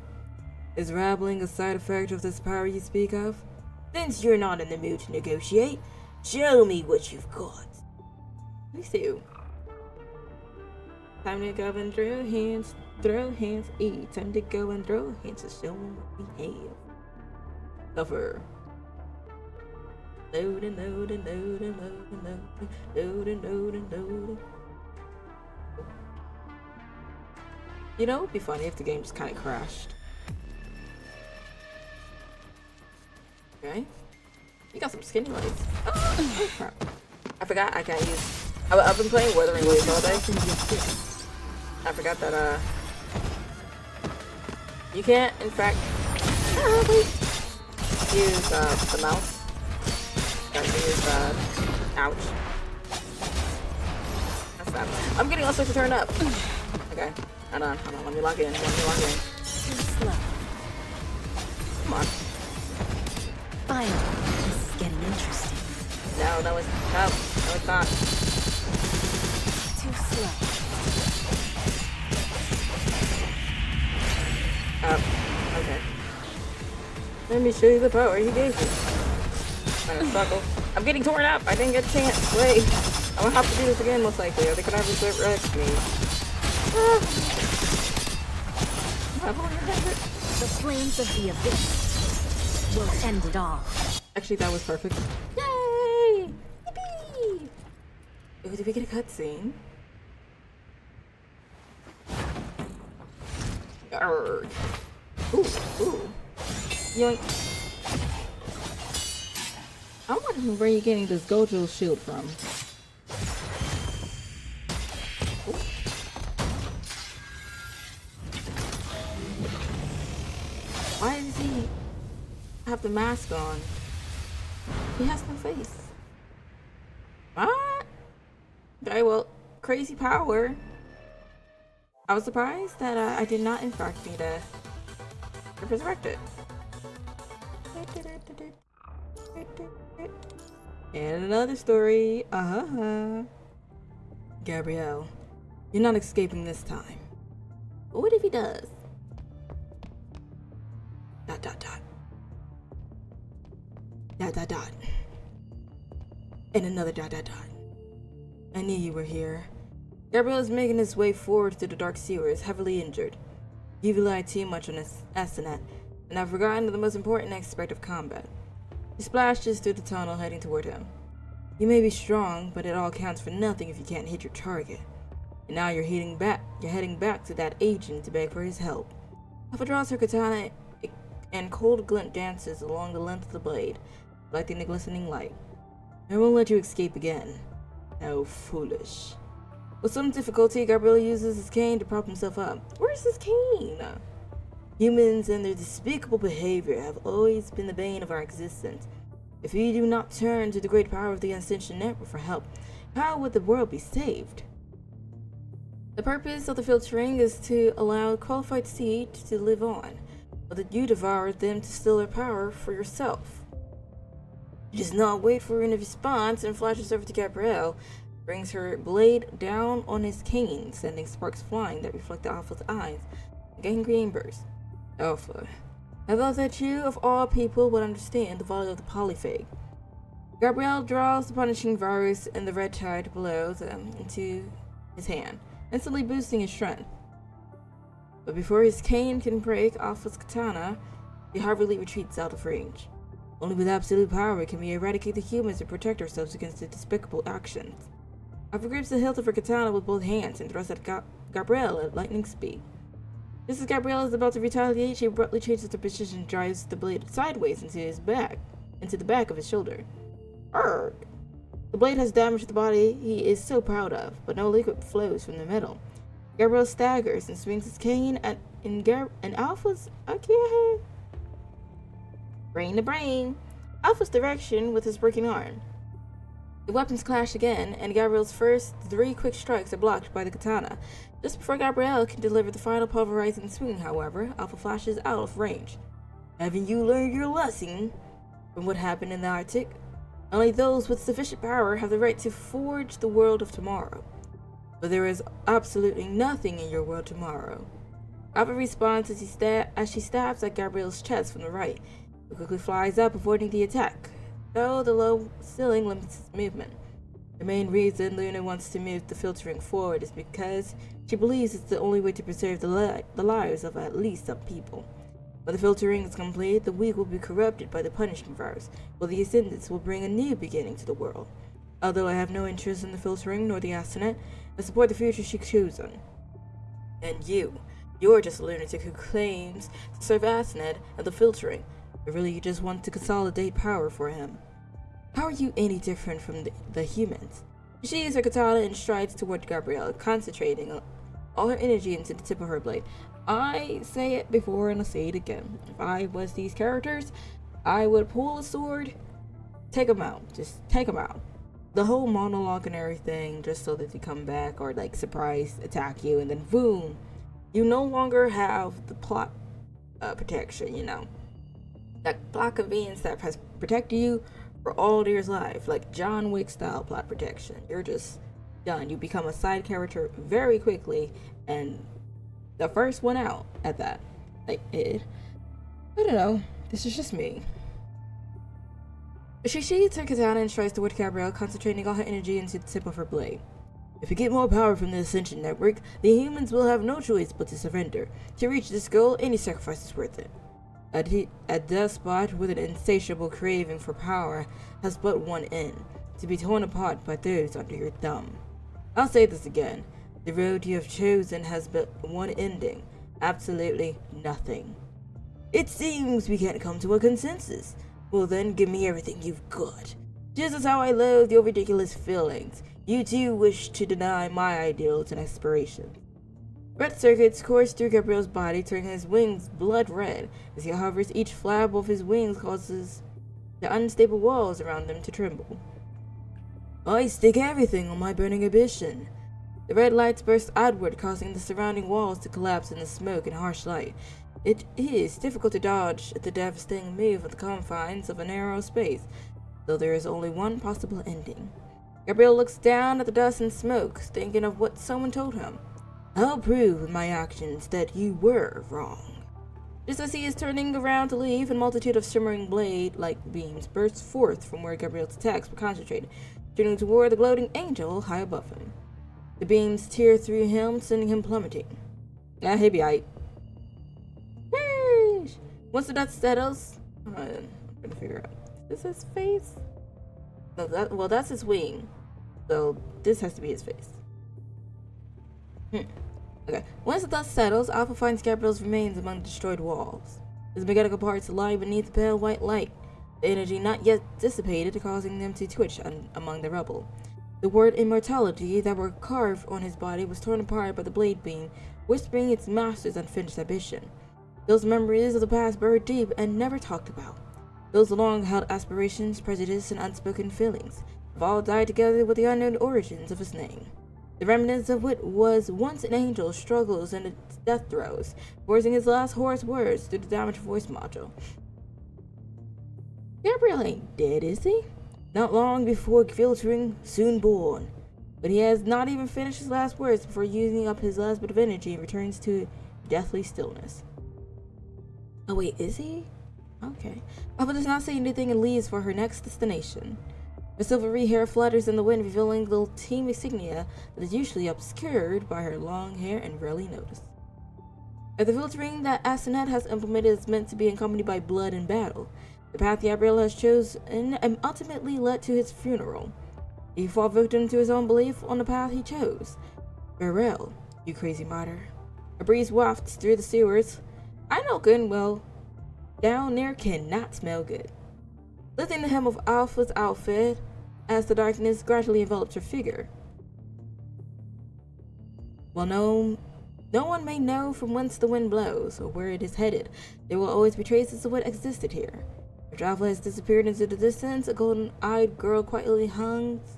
Is rabbling a side effect of this power you speak of? Since you're not in the mood to negotiate, show me what you've got. Let me see. Time to go and throw hands, time to go and throw hands to show them what we have. Cover. Loading. You know, it'd be funny if the game just kind of crashed. Okay. You got some skinny legs. Oh, crap. I forgot I can't use. I've been playing Wuthering Waves all day. I forgot that, you can't, in fact, use, the mouse. Ouch. That's that. I'm getting all sorts of turned up. Okay. Hold on. Let me log in. Slow. Come on. Finally, this is getting interesting. No, it's not. Too slow. Okay. Let me show you the power he gave me. I'm gonna struggle. I'm getting torn up. I didn't get a chance. Wait. I'm gonna have to do this again, most likely. Are they gonna resurrect me? The flames of the abyss will end it all. Actually, that was perfect. Yay! Yippee! Ooh, did we get a cutscene? Arrgh. Ooh. Yoink. I'm wondering where you're getting this Gojo shield from. Ooh. Why does he have the mask on? He has no face. What? Okay, well, crazy power. I was surprised that I did not in fact need to resurrect it. And another story. Gabrielle, you're not escaping this time. But what if he does? ... And another ... I knew you were here. Gabrielle is making his way forward through the dark sewers, heavily injured. You've relied too much on Asenath, and I've forgotten the most important aspect of combat. He splashes through the tunnel, heading toward him. You may be strong, but it all counts for nothing if you can't hit your target. And now you're heading back to that agent to beg for his help. Alpha draws her katana, and cold glint dances along the length of the blade, lighting the glistening light. I won't let you escape again. How foolish. With some difficulty, Gabriel uses his cane to prop himself up. Where's his cane? Humans and their despicable behavior have always been the bane of our existence. If we do not turn to the great power of the Ascension Network for help, how would the world be saved? The purpose of the filtering is to allow qualified seed to live on, but that you devour them to steal their power for yourself. He does not wait for any response and flashes over to Gabrielle, brings her blade down on his cane, sending sparks flying that reflect Alpha's eyes, getting green bursts. Alpha, I thought that you, of all people, would understand the value of the polyphage. Gabrielle draws the punishing virus and the red tide below them into his hand, instantly boosting his strength. But before his cane can break Alpha's katana, he hurriedly retreats out of range. Only with absolute power can we eradicate the humans and protect ourselves against their despicable actions. Alpha grips the hilt of her katana with both hands and thrusts at Gabrielle at lightning speed. Just as Gabrielle is about to retaliate, she abruptly changes her position and drives the blade sideways into the back of his shoulder. Arrgh! The blade has damaged the body he is so proud of, but no liquid flows from the metal. Gabrielle staggers and swings his cane in Alpha's brain to brain. Alpha's direction with his breaking arm. The weapons clash again, and Gabrielle's first 3 quick strikes are blocked by the katana. Just before Gabrielle can deliver the final pulverizing swing, however, Alpha flashes out of range. Haven't you learned your lesson from what happened in the Arctic? Only those with sufficient power have the right to forge the world of tomorrow. But there is absolutely nothing in your world tomorrow. Alpha responds as she stabs at Gabrielle's chest from the right, who quickly flies up, avoiding the attack, though the low ceiling limits its movement. The main reason Luna wants to move the filtering forward is because she believes it's the only way to preserve the lives of at least some people. When the filtering is complete, the weak will be corrupted by the punishment virus, while the ascendants will bring a new beginning to the world. Although I have no interest in the filtering nor the Asenet, I support the future she's chosen. And you're just a lunatic who claims to serve Asenet and the filtering, but really you just want to consolidate power for him. How are you any different from the humans? She uses her katana and strides toward Gabrielle, concentrating all her energy into the tip of her blade. I say it before and I'll say it again. If I was these characters, I would pull a sword, take them out. Just take them out. The whole monologue and everything, just so that they come back or like surprise attack you, and then boom, you no longer have the plot protection, you know. That plot convenience that has protected you for all your life, like John Wick style plot protection. You're just done. You become a side character very quickly, and the first one out at that. Like, I don't know. This is just me. She sheathes her katana and strides toward Gabrielle, concentrating all her energy into the tip of her blade. If we get more power from the Ascension Network, the humans will have no choice but to surrender. To reach this goal, any sacrifice is worth it. A despot with an insatiable craving for power has but one end, to be torn apart by those under your thumb. I'll say this again. The road you have chosen has but one ending. Absolutely nothing. It seems we can't come to a consensus. Well then, give me everything you've got. Just as how I loathe your ridiculous feelings, you too wish to deny my ideals and aspirations. Red circuits course through Gabriel's body, turning his wings blood red. As he hovers, each flap of his wings causes the unstable walls around them to tremble. I stake everything on my burning ambition. The red lights burst outward, causing the surrounding walls to collapse in the smoke and harsh light. It is difficult to dodge the devastating move at the confines of a narrow space, though there is only one possible ending. Gabriel looks down at the dust and smoke, thinking of what someone told him. I'll prove with my actions that you were wrong. Just as he is turning around to leave, a multitude of shimmering blade-like beams burst forth from where Gabriel's attacks were concentrated, turning toward the gloating angel high above him. The beams tear through him, sending him plummeting. He'll be aight. Once the dust settles, I'm trying to figure out. Is this his face? No, that's his wing. So this has to be his face. Okay. Once the dust settles, Alpha finds Gabriel's remains among the destroyed walls. His mechanical parts lie beneath the pale white light, the energy not yet dissipated, causing them to twitch among the rubble. The word immortality that were carved on his body was torn apart by the blade beam, whispering its master's unfinished ambition. Those memories of the past buried deep and never talked about. Those long-held aspirations, prejudice, and unspoken feelings have all died together with the unknown origins of his name. The remnants of what was once an angel struggles in its death throes, voicing his last hoarse words through the damaged voice module. Gabriel ain't dead, is he? Not long before filtering, soon born. But he has not even finished his last words before using up his last bit of energy and returns to deathly stillness. Oh wait, is he? Okay. Alpha does not say anything and leaves for her next destination. Her silvery hair flutters in the wind, revealing the team insignia that is usually obscured by her long hair and rarely noticed. If the filtering that Asenet has implemented is meant to be accompanied by blood and battle, the path Gabriel has chosen and ultimately led to his funeral. He fell victim to his own belief on the path he chose. Farewell, you crazy martyr. A breeze wafts through the sewers. I know good and well, down there cannot smell good. Lifting the hem of Alpha's outfit as the darkness gradually envelops her figure. While no one may know from whence the wind blows or where it is headed, there will always be traces of what existed here. If Java has disappeared into the distance, a golden-eyed girl quietly hungs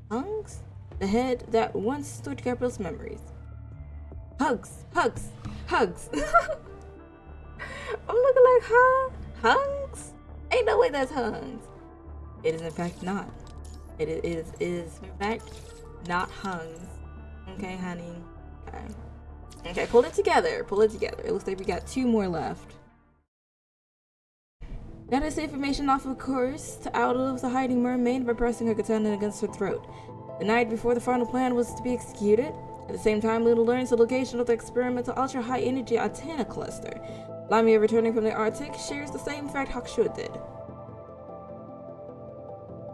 the head that once stood Gabriel's memories. Hugs! Hugs! Hugs! I'm looking like, huh? Hungs? Ain't no way that's hungs. It is in fact not. It is in fact not hungs. Okay, honey. Okay. Okay, pull it together. Pull it together. It looks like we got 2 more left. That is the information off of course out of the hiding mermaid by pressing her katana against her throat. The night before the final plan was to be executed. At the same time, Luna learns the location of the experimental ultra-high energy antenna cluster. Lamia, returning from the Arctic, shares the same fact Hakusho did.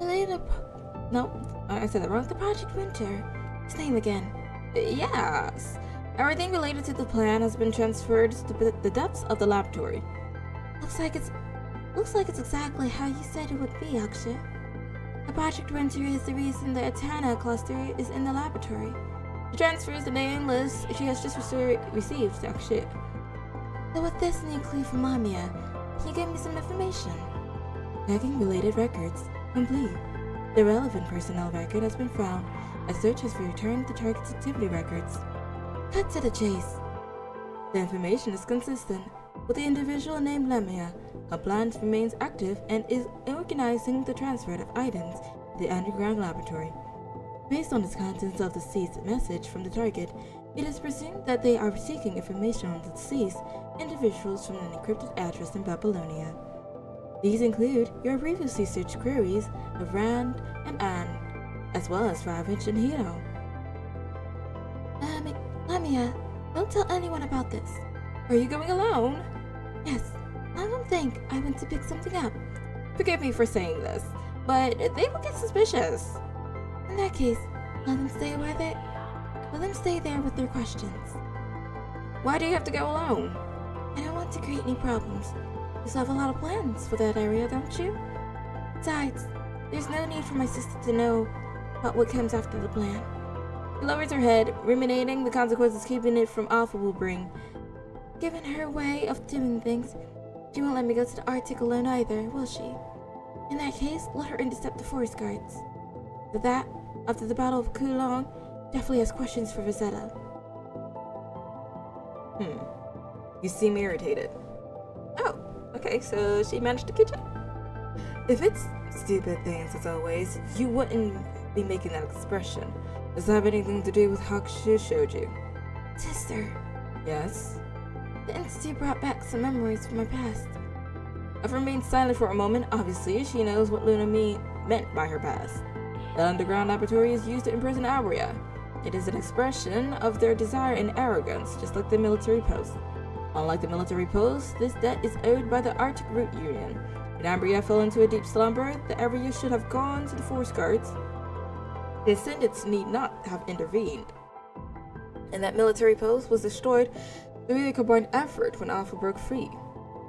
I said that wrong. The Project Winter. His name again. Yes. Everything related to the plan has been transferred to the depths of the laboratory. Looks like it's exactly how you said it would be, Akshay. The Project Winter is the reason the antenna cluster is in the laboratory. The transfer is the name list she has just received, Akshay. So with this new clue from Lamia, can you give me some information? Checking related records. Complete. The relevant personnel record has been found. A search has returned the target's activity records. Cut to the chase. The information is consistent. With the individual named Lamia, compliance remains active and is organizing the transfer of items to the underground laboratory. Based on the contents of the deceased message from the target, it is presumed that they are seeking information on the deceased individuals from an encrypted address in Babylonia. These include your previously searched queries of Rand and Anne, as well as Ravage and Hiro. Lamia, don't tell anyone about this. Are you going alone? Yes, I don't think I went to pick something up. Forgive me for saying this, but they will get suspicious. In that case, let them stay there with their questions. Why do you have to go alone? I don't want to create any problems. You still have a lot of plans for that area, don't you? Besides, there's no need for my sister to know about what comes after the plan. She lowers her head, ruminating the consequences keeping it from Alpha will bring. Given her way of doing things, she won't let me go to the Arctic alone either, will she? In that case, let her intercept the forest guards. After the Battle of Kulong, definitely has questions for Rosetta. You seem irritated. Oh, okay, so she managed to catch up. If it's stupid things as always, you wouldn't be making that expression. Does it have anything to do with how she showed you? Sister. Yes? The entity brought back some memories from my past. I've remained silent for a moment. Obviously, she knows what Luna meant by her past. The underground laboratory is used to imprison Ambria. It is an expression of their desire and arrogance, just like the military post. Unlike the military post, this debt is owed by the Arctic Root Union. When Ambria fell into a deep slumber, the area should have gone to the forest guards. The Ascendants need not have intervened. And that military post was destroyed through the combined effort when Alpha broke free.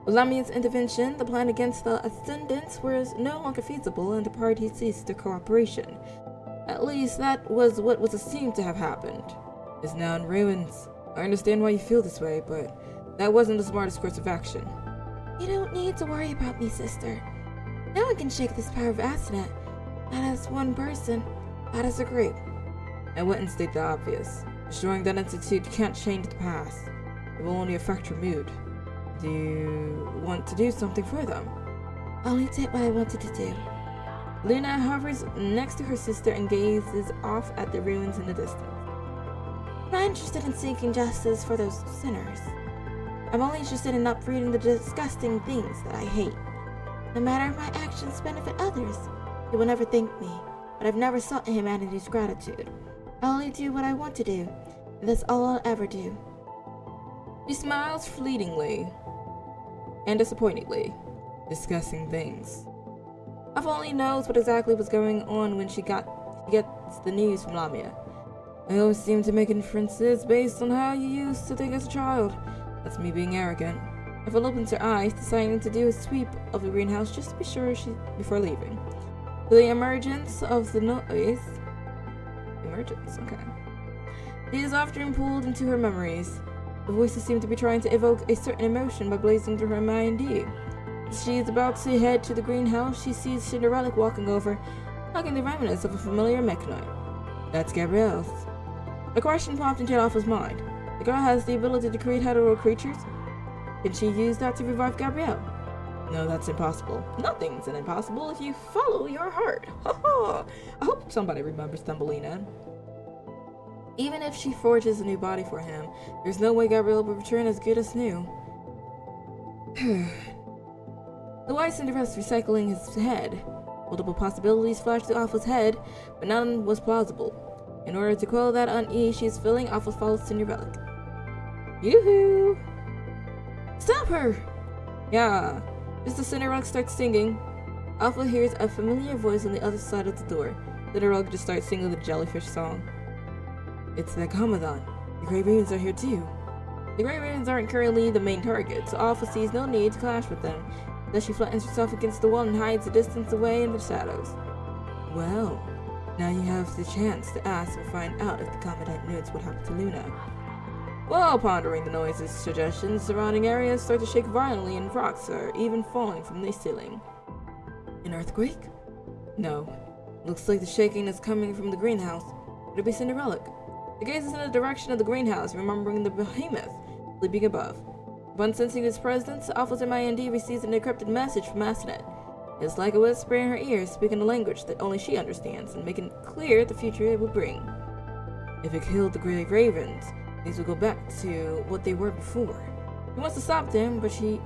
With Lamia's intervention, the plan against the Ascendants was no longer feasible and the parties ceased their cooperation. At least that was what was assumed to have happened. It's now in ruins. I understand why you feel this way, but that wasn't the smartest course of action. You don't need to worry about me, sister. No one can shake this power of Asnet. Not as one person, not as a group. I wouldn't state the obvious. Destroying that institute can't change the past. It will only affect your mood. Do you want to do something for them? I only did what I wanted to do. Luna hovers next to her sister and gazes off at the ruins in the distance. I'm not interested in seeking justice for those sinners. I'm only interested in uprooting the disgusting things that I hate. No matter if my actions benefit others, he will never thank me, but I've never sought humanity's gratitude. I only do what I want to do, and that's all I'll ever do. She smiles fleetingly and disappointingly, discussing things. Alpha only knows what exactly was going on when she gets the news from Lamia. I always seem to make inferences based on how you used to think as a child. That's me being arrogant. Ethel opens her eyes, deciding to do a sweep of the greenhouse just to be sure before leaving. To the emergence of the noise. Emergence, okay. She is often pulled into her memories. The voices seem to be trying to evoke a certain emotion by blazing through her mind. As she is about to head to the greenhouse, she sees Cinderella walking over, hugging the remnants of a familiar mechanoid. That's Gabrielle's. A question popped into Alpha's mind. The girl has the ability to create hetero creatures. Can she use that to revive Gabrielle? No, that's impossible. Nothing's impossible if you follow your heart. Ha ha! I hope somebody remembers Thumbelina. Even if she forges a new body for him, there's no way Gabrielle will return as good as new. The white Cinderella's recycling his head. Multiple possibilities flashed through Alpha's head, but none was plausible. In order to quell that unease, she is filling Alpha's false Cinderella. Yoo-hoo! Stop her! Yeah. Just as Cinderella starts singing, Alpha hears a familiar voice on the other side of the door. Cinderella just starts singing the jellyfish song. It's the Commandant. The Grey Ravens are here too. The Grey Ravens aren't currently the main target, so Alpha sees no need to clash with them. Thus she flattens herself against the wall and hides a distance away in the shadows. Well, now you have the chance to ask and find out if the Commandant knows what happened to Luna. While pondering the noises, suggestions, surrounding areas start to shake violently and rocks are even falling from the ceiling. An earthquake? No. Looks like the shaking is coming from the greenhouse. It'll be Cinderella. She gazes in the direction of the greenhouse, remembering the behemoth sleeping above. Upon sensing his presence, Alpha's MIND receives an encrypted message from Asenet. It's like a whisper in her ears, speaking a language that only she understands, and making clear the future it will bring. If it killed the Grey Ravens, things will go back to what they were before. She wants to stop them, but she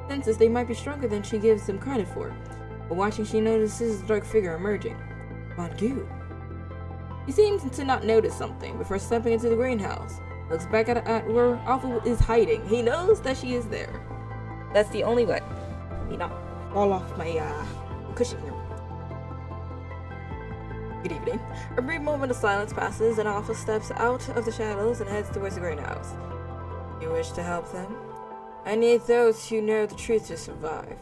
senses they might be stronger than she gives them credit for. But watching, she notices a dark figure emerging. Von Gute. He seems to not notice something before stepping into the greenhouse. Looks back at where Alpha is hiding. He knows that she is there. That's the only way. Me not fall off my cushion here. Good evening. A brief moment of silence passes, and Alpha steps out of the shadows and heads towards the greenhouse. You wish to help them? I need those who know the truth to survive.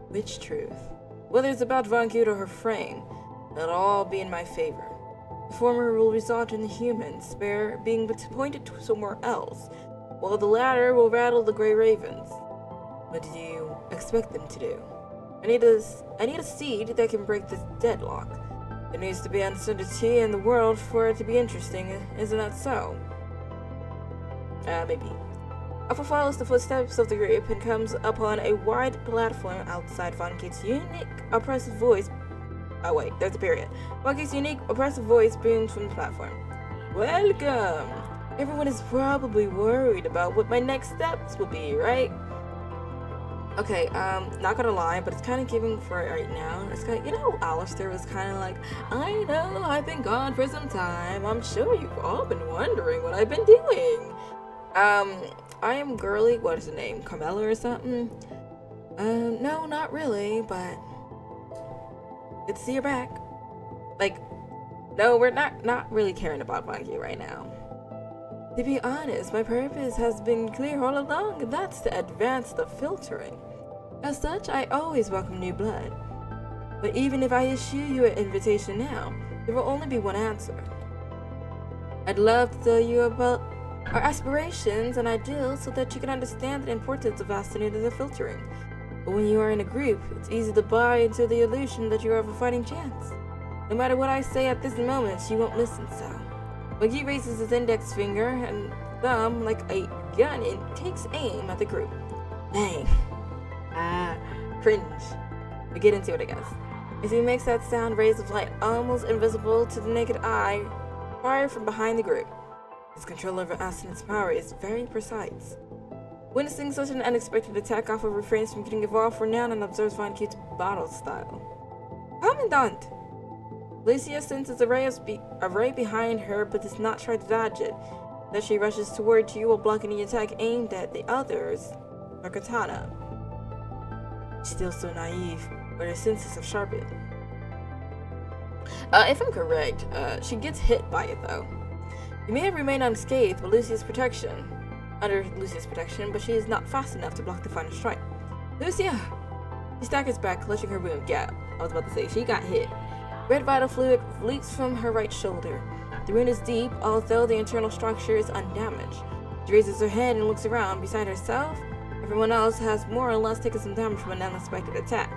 Which truth? Whether it's about Von Gute or her frame, it'll all be in my favor. The former will result in the humans, spare being pointed to somewhere else, while the latter will rattle the Grey Ravens. What do you expect them to do? I need a seed that can break this deadlock. There needs to be uncertainty in the world for it to be interesting, isn't that so? Maybe. Alpha follows the footsteps of the group and comes upon a wide platform outside Von Gute's unique, oppressive voice. Oh wait, there's a period. Von Gute's unique, oppressive voice booms from the platform. Welcome! Everyone is probably worried about what my next steps will be, right? Okay, not gonna lie, but it's kind of giving for it right now. It's kind of, you know, Alistair was kind of like, I know, I've been gone for some time. I'm sure you've all been wondering what I've been doing. I am girly, what is the name, Carmela or something? No, not really, but good to see you're back. Like, no, we're not really caring about Von Gute right now. To be honest, my purpose has been clear all along, and that's to advance the filtering. As such, I always welcome new blood. But even if I issue you an invitation now, there will only be one answer. I'd love to tell you about our aspirations and ideals so that you can understand the importance of asking to the filtering. But when you are in a group, it's easy to buy into the illusion that you have a fighting chance. No matter what I say at this moment, you won't listen, so. But he raises his index finger and thumb like a gun and takes aim at the group. Bang. Cringe. But get into it, I guess. As he makes that sound, rays of light almost invisible to the naked eye fire from behind the group. His control over Asenet's power is very precise. Witnessing such an unexpected attack, Alpha refrains from getting involved for now and observes Von Gute's battle style. Commandant! Alicia senses a ray behind her, but does not try to dodge it. As she rushes toward you while blocking the attack aimed at the others, her katana. Still so naive, but her senses have sharpened. If I'm correct, she gets hit by it though. You may have remained unscathed under Lucia's protection, but she is not fast enough to block the final strike. Lucia! She staggers back, clutching her wound. Yeah, I was about to say, she got hit. Red vital fluid leaks from her right shoulder. The wound is deep, although the internal structure is undamaged. She raises her head and looks around. Beside herself, everyone else has more or less taken some damage from an unexpected attack.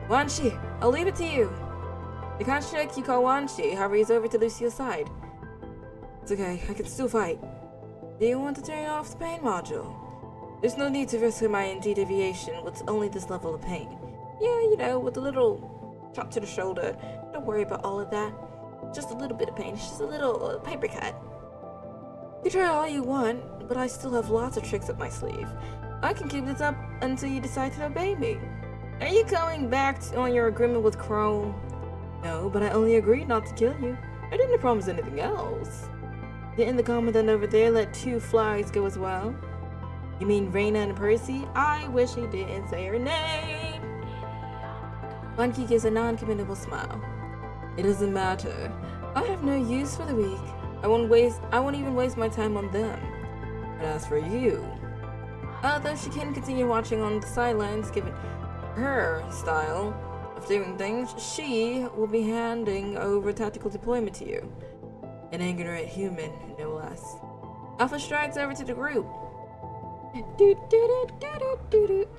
Wanshi, I'll leave it to you. The construct you call Wanshi hurries over to Lucia's side. It's okay, I can still fight. Do you want to turn off the pain module? There's no need to risk my ND deviation with only this level of pain. Yeah, you know, with a little chop to the shoulder. Don't worry about all of that. Just a little bit of pain. It's just a little paper cut. You try all you want, but I still have lots of tricks up my sleeve. I can keep this up until you decide to obey me. Are you going back on your agreement with Chrome? No, but I only agreed not to kill you. I didn't promise anything else. Didn't the commandant over there let 2 flies go as well? You mean Reina and Percy? I wish he didn't say her name. Monkey gives a non-committable smile. It doesn't matter. I have no use for the weak. I won't even waste my time on them. But as for you, although she can continue watching on the sidelines, given her style of doing things, she will be handing over tactical deployment to you. An ignorant human, no less. Alpha strides over to the group.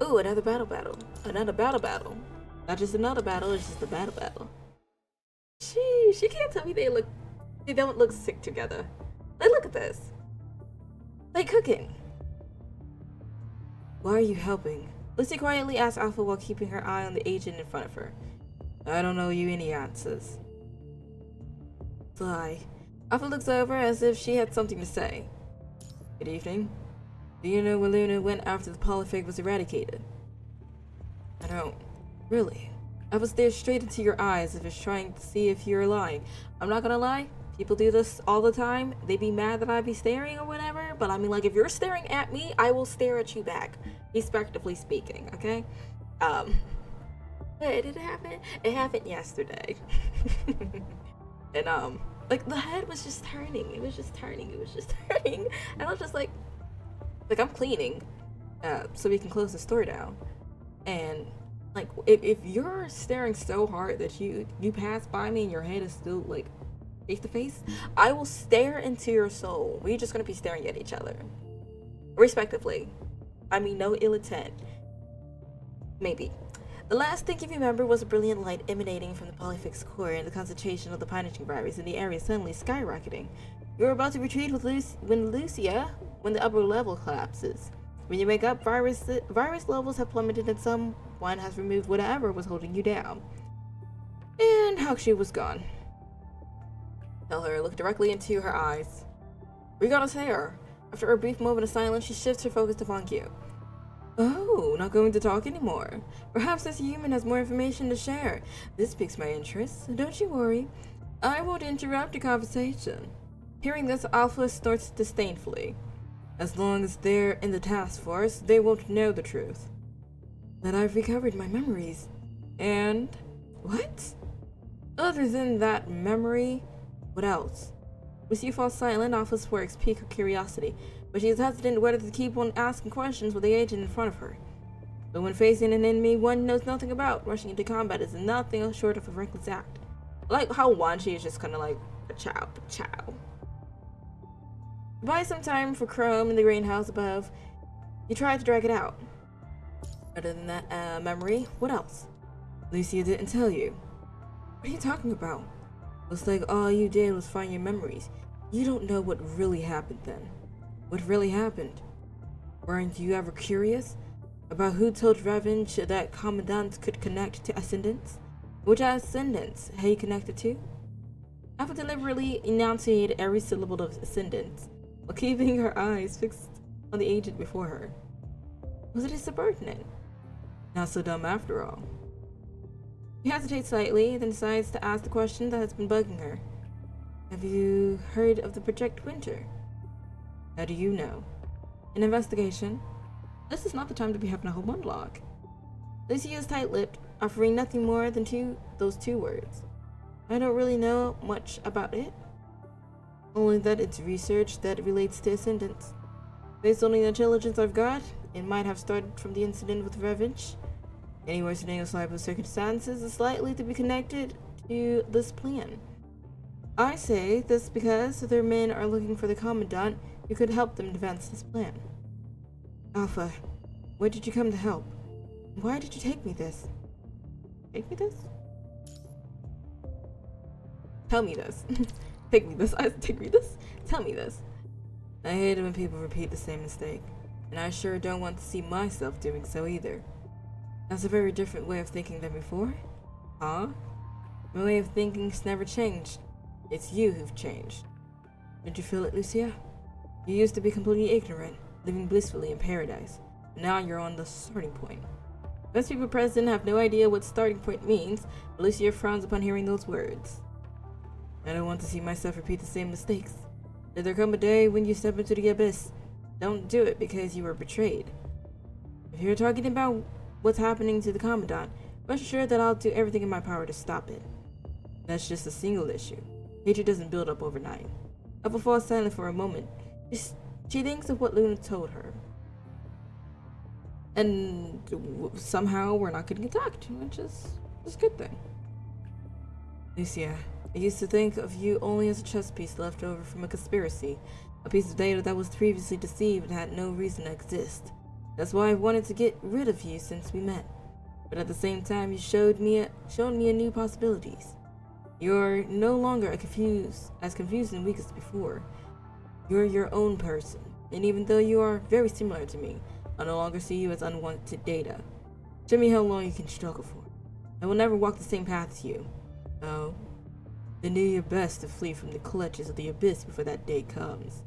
Ooh, another battle. Another battle. Not just another battle, it's just a battle. She can't tell me they don't look sick together. Like, look at this. Like cooking. Why are you helping? Lucy quietly asks Alpha while keeping her eye on the agent in front of her. I don't know you any answers. Fly. Alpha looks over as if she had something to say. Good evening. Do you know where Luna went after the polyphag was eradicated? I don't. Really? Alpha stares straight into your eyes as if it's trying to see if you're lying. I'm not gonna lie. People do this all the time. They be mad that I be staring or whatever. But I mean, like, if you're staring at me, I will stare at you back. Respectively speaking, okay? When did it happen? It happened yesterday. And, like, the head was just turning. It was just turning. And I was just like, I'm cleaning, so we can close the store down. And, like, if you're staring so hard that you pass by me and your head is still, like, face to face, I will stare into your soul. We're just gonna be staring at each other. Respectively. I mean, no ill intent. Maybe. The last thing you remember was a brilliant light emanating from the polyphag's core and the concentration of the punishing virus in the area suddenly skyrocketing. You were about to retreat with when the upper level collapses. When you wake up, virus levels have plummeted and someone has removed whatever was holding you down. And Hakushu was gone. Tell her, look directly into her eyes. We gotta say her. After a brief moment of silence, she shifts her focus to Funkyu. Oh, not going to talk anymore. Perhaps this human has more information to share. This piques my interest. Don't you worry. I won't interrupt your conversation. Hearing this, Alpha snorts disdainfully. As long as they're in the task force, they won't know the truth. That I've recovered my memories. And... what? Other than that memory, what else? Lucy falls silent. Alpha's works pique her curiosity, but she is hesitant whether to keep on asking questions with the agent in front of her. But when facing an enemy one knows nothing about, rushing into combat is nothing short of a reckless act. I like how Wanshi is just kind of like, pa-chow. Buy some time for Chrome in the greenhouse above. You try to drag it out. Other than that memory, what else? Lucia didn't tell you. What are you talking about? Looks like all you did was find your memories. You don't know what really happened then. What really happened? Weren't you ever curious about who told Revan that Commandant could connect to Ascendants? Which Ascendants had he connected to? Alpha deliberately enunciated every syllable of Ascendants, while keeping her eyes fixed on the agent before her. Was it his subordinate? Not so dumb after all. She hesitates slightly, then decides to ask the question that has been bugging her. Have you heard of the Project Winter? How do you know? An investigation? This is not the time to be having a whole monologue. Lucy is tight-lipped, offering nothing more than those two words. I don't really know much about it. Only that it's research that relates to Ascendants. Based on the intelligence I've got, it might have started from the incident with Revenge. Any worsening of Cyber's circumstances is likely to be connected to this plan. I say this because their men are looking for the Commandant who could help them advance this plan. Alpha, where did you come to help? Why did you take me this? Take me this? Tell me this. Take me this. Take me this? Tell me this. I hate it when people repeat the same mistake, and I sure don't want to see myself doing so either. That's a very different way of thinking than before. Huh? My way of thinking's never changed. It's you who've changed. Did you feel it, Lucia? You used to be completely ignorant, living blissfully in paradise. Now you're on the starting point. Most people present have no idea what starting point means, but Lucia frowns upon hearing those words. I don't want to see myself repeat the same mistakes. Should there come a day when you step into the abyss, don't do it because you were betrayed. If you're talking about what's happening to the Commandant, rest assured that I'll do everything in my power to stop it. That's just a single issue. Hatred doesn't build up overnight. Alpha falls silent for a moment. She thinks of what Luna told her. And somehow we're not getting attacked, which is a good thing. Lucia, I used to think of you only as a chess piece left over from a conspiracy. A piece of data that was previously deceived and had no reason to exist. That's why I wanted to get rid of you since we met. But at the same time, you showed me new possibilities. You're no longer as confused and weak as before. You're your own person, and even though you are very similar to me, I no longer see you as unwanted data. Show me how long you can struggle for. I will never walk the same path as you. Oh, then do your best to flee from the clutches of the abyss before that day comes.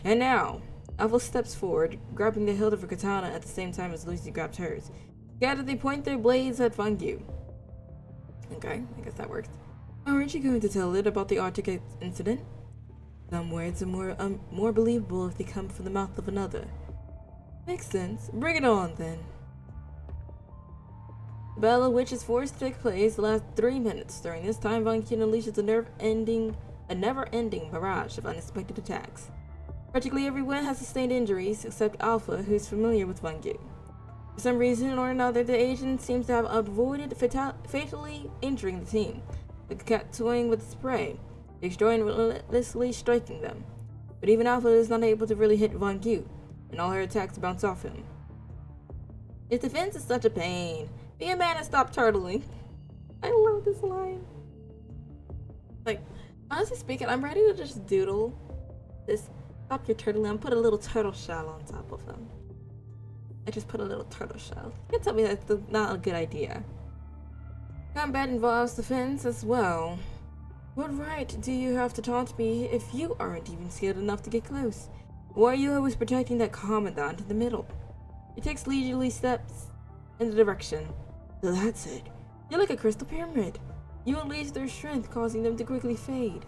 And now, Alpha steps forward, grabbing the hilt of her katana at the same time as Lucy grabs hers. Together they point their blades at Van Yu. Okay, I guess that works. Aren't you going to tell it about the Arctic incident? Some words are more believable if they come from the mouth of another. Makes sense. Bring it on, then. The battle which is forced to take place the last 3 minutes. During this time, Van Yu unleashes a never-ending barrage of unexpected attacks. Practically everyone has sustained injuries, except Alpha, who's familiar with Van Yu. For some reason or another, the agent seems to have avoided fatally injuring the team, like a cat toying with spray, destroying and relentlessly striking them. But even Alpha is not able to really hit Van Yu, and all her attacks bounce off him. His defense is such a pain. Be a man and stop turtling. I love this line. Like, honestly speaking, I'm ready to just doodle this. Stop your turtling and put a little turtle shell on top of them. I just put a little turtle shell. You can tell me that's not a good idea. Combat involves defense as well. What right do you have to taunt me if you aren't even skilled enough to get close? Why are you always protecting that Commandant in the middle? He takes leisurely steps in the direction. So that's it. You're like a crystal pyramid. You unleash their strength, causing them to quickly fade.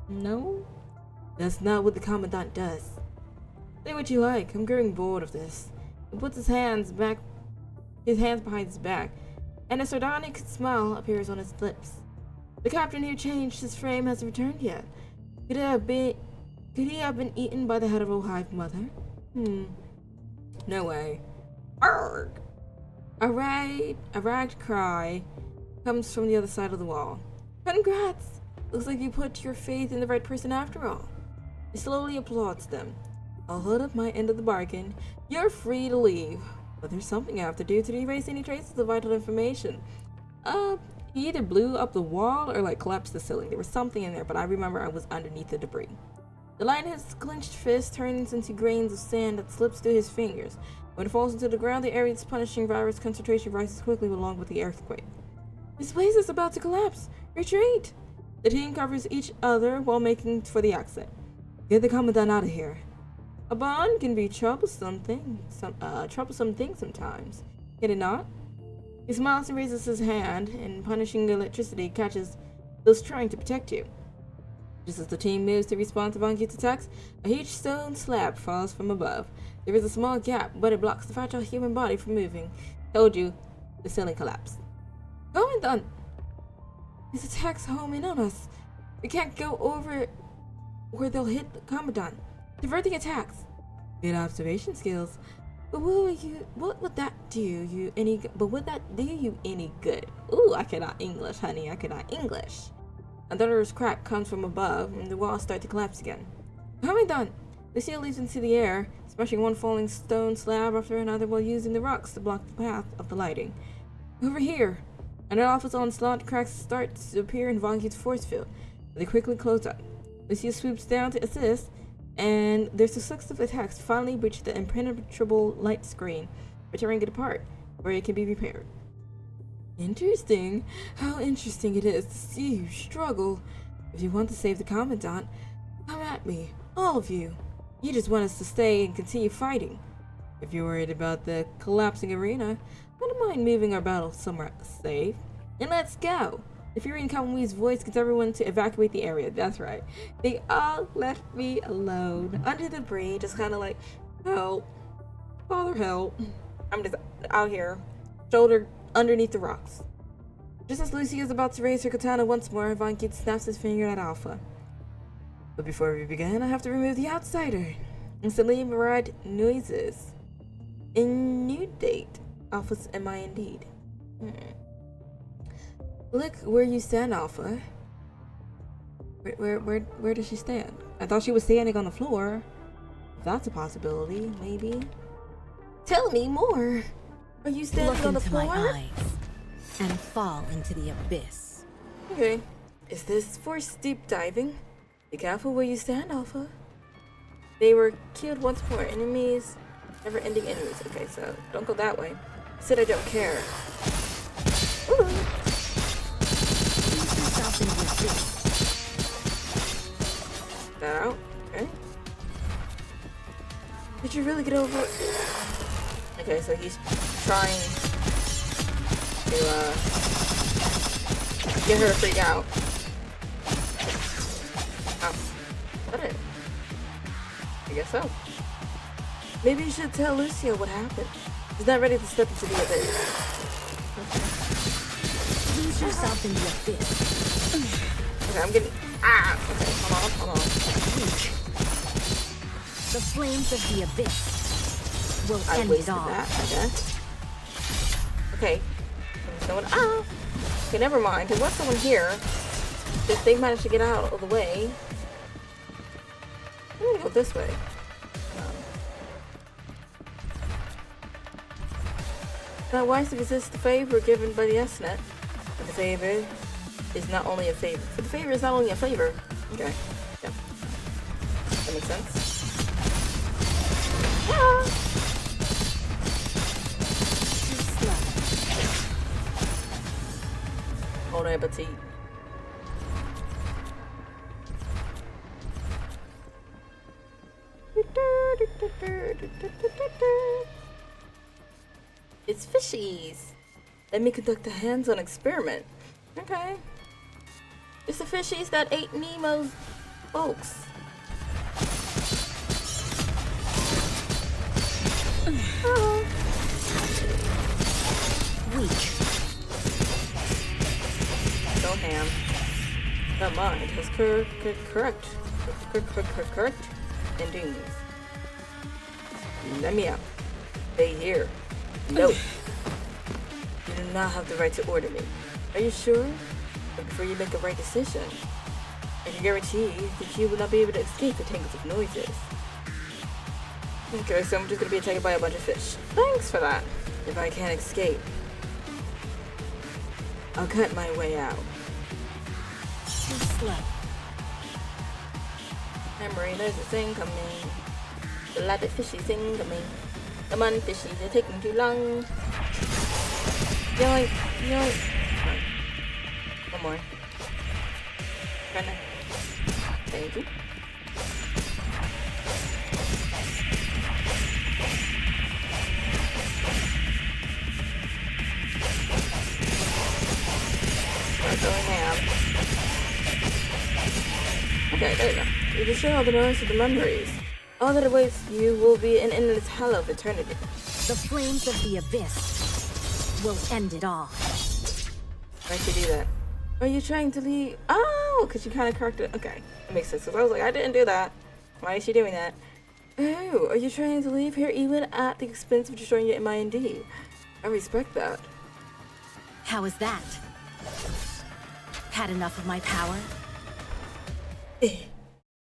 No? That's not what the Commandant does. Say what you like, I'm growing bored of this. He puts his hands behind his back, and a sardonic smile appears on his lips. The captain who changed his frame hasn't returned yet. Could he have been eaten by the hetero hive mother? No way. Arrgh! A ragged cry comes from the other side of the wall. Congrats! Looks like you put your faith in the right person after all. He slowly applauds them. I'll hold up my end of the bargain. You're free to leave. But there's something I have to do to erase any traces of vital information. He either blew up the wall or like collapsed the ceiling. There was something in there, but I remember I was underneath the debris. The light in his clenched fist turns into grains of sand that slips through his fingers. When it falls into the ground, the area's punishing virus concentration rises quickly along with the earthquake. This place is about to collapse. Retreat! The team covers each other while making for the exit. Get the Commandant out of here. A bond can be troublesome thing sometimes. Can it not? He smiles and raises his hand, and punishing electricity catches those trying to protect you. Just as the team moves to respond to Van Yu's attacks, a huge stone slab falls from above. There is a small gap, but it blocks the fragile human body from moving. Told you, the ceiling collapsed. Commandant! His attacks home in on us. We can't go over or they'll hit the Commandant. Divert the attacks. Good observation skills. But what would that do you any good? Ooh, I cannot English, honey. I cannot English. A thunderous crack comes from above, and the walls start to collapse again. Commandant! Lucia leaps into the air, smashing one falling stone slab after another while using the rocks to block the path of the lighting. Over here! Another Alpha's onslaught cracks start to appear in Von Cute's force field, but they quickly close up. Lucia swoops down to assist, and their successive attacks finally breach the impenetrable light screen, tearing it apart, where it can be repaired. Interesting. How interesting it is to see you struggle. If you want to save the Commandant, come at me, all of you. You just want us to stay and continue fighting. If you're worried about the collapsing arena, I don't mind moving our battle somewhere safe. And let's go! The Fury in Kamui's voice gets everyone to evacuate the area. That's right. They all left me alone under the debris, just kind of like, help. Father, help. I'm just out here, shoulder underneath the rocks. Just as Lucy is about to raise her katana once more, Von Cute snaps his finger at Alpha. But before we begin, I have to remove the outsider. Instantly, Murad noises. Inundate Alpha's MI indeed. Look where you stand, Alpha. Where does she stand? I thought she was standing on the floor. If that's a possibility, maybe. Tell me more. Are you standing Look on the into floor? my eyes and fall into the abyss. Okay. Is this for steep diving? Be careful where you stand, Alpha. They were killed once more. Enemies, never-ending enemies. Okay, so don't go that way. I said I don't care. Ooh. Ease yourself into the abyss. That out. Okay. Did you really get over it? Okay, so he's trying to get her to freak out. Oh, is that it? I guess so. Maybe you should tell Lucia what happened. She's not ready to step into the abyss. Ease yourself in the abyss. Okay, I'm getting. Okay, hold on. The flames of the abyss will I end wasted it all. that, I guess. Okay. Someone. Okay, never mind. There was someone here. If they managed to get out of the way. I'm gonna go this way. Now, why is to resist the favor given by the SNET? But the favor is not only a favor. But the favor is not only a favor. Okay. Yeah. That makes sense. Ah! Too slow. Bon appetit. It's fishies. Let me conduct a hands-on experiment. Okay. It's the fishies that ate Nemo's folks. Oh. Weak. So ham. That mind has correct endings. Let me out. Stay here. No. You do not have the right to order me. Are you sure? But before you make a right decision, I can guarantee that you will not be able to escape the tangles of noises. Okay, so I'm just gonna be attacked by a bunch of fish. Thanks for that. If I can't escape, I'll cut my way out. Too slow. Memory, there's a thing coming. The lot of fishy thing coming. Come on, fishy, they're taking too long. Yoink, yoink. One more. Kinda. Thank you. Start going ham. Okay, there you go. You can share all the noise of the memories. All that awaits you will be an endless hell of eternity. The flames of the abyss will end it all. Why'd you do that? Are you trying to leave? Oh, Oh, because you kind of corrected. Okay, that makes sense. Because I was like, I didn't do that. Why is she doing that? Oh, are you trying to leave here even at the expense of destroying your MIND? I respect that. How is that? Had enough of my power? Like,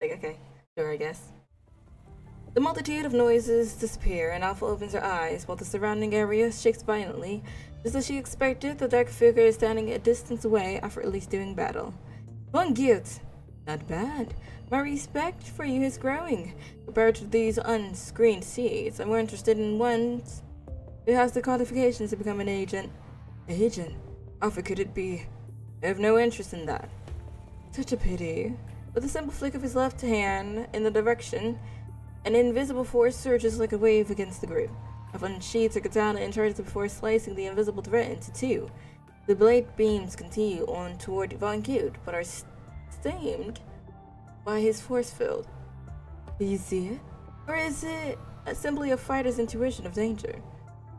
okay, sure, I guess. The multitude of noises disappear, and Alpha opens her eyes while the surrounding area shakes violently. Just as she expected, the dark figure is standing a distance away, effortlessly doing battle. Von Guild, not bad. My respect for you is growing. Compared to these unscreened seeds, I'm more interested in one who has the qualifications to become an agent. Agent? Alpha could it be? I have no interest in that. Such a pity. With a simple flick of his left hand in the direction, an invisible force surges like a wave against the group. Alpha unsheathes her katana and charges before slicing the invisible threat into two. The blade beams continue on toward Von Guild, but are stemmed by his force field. Do you see it? Or is it simply a fighter's intuition of danger?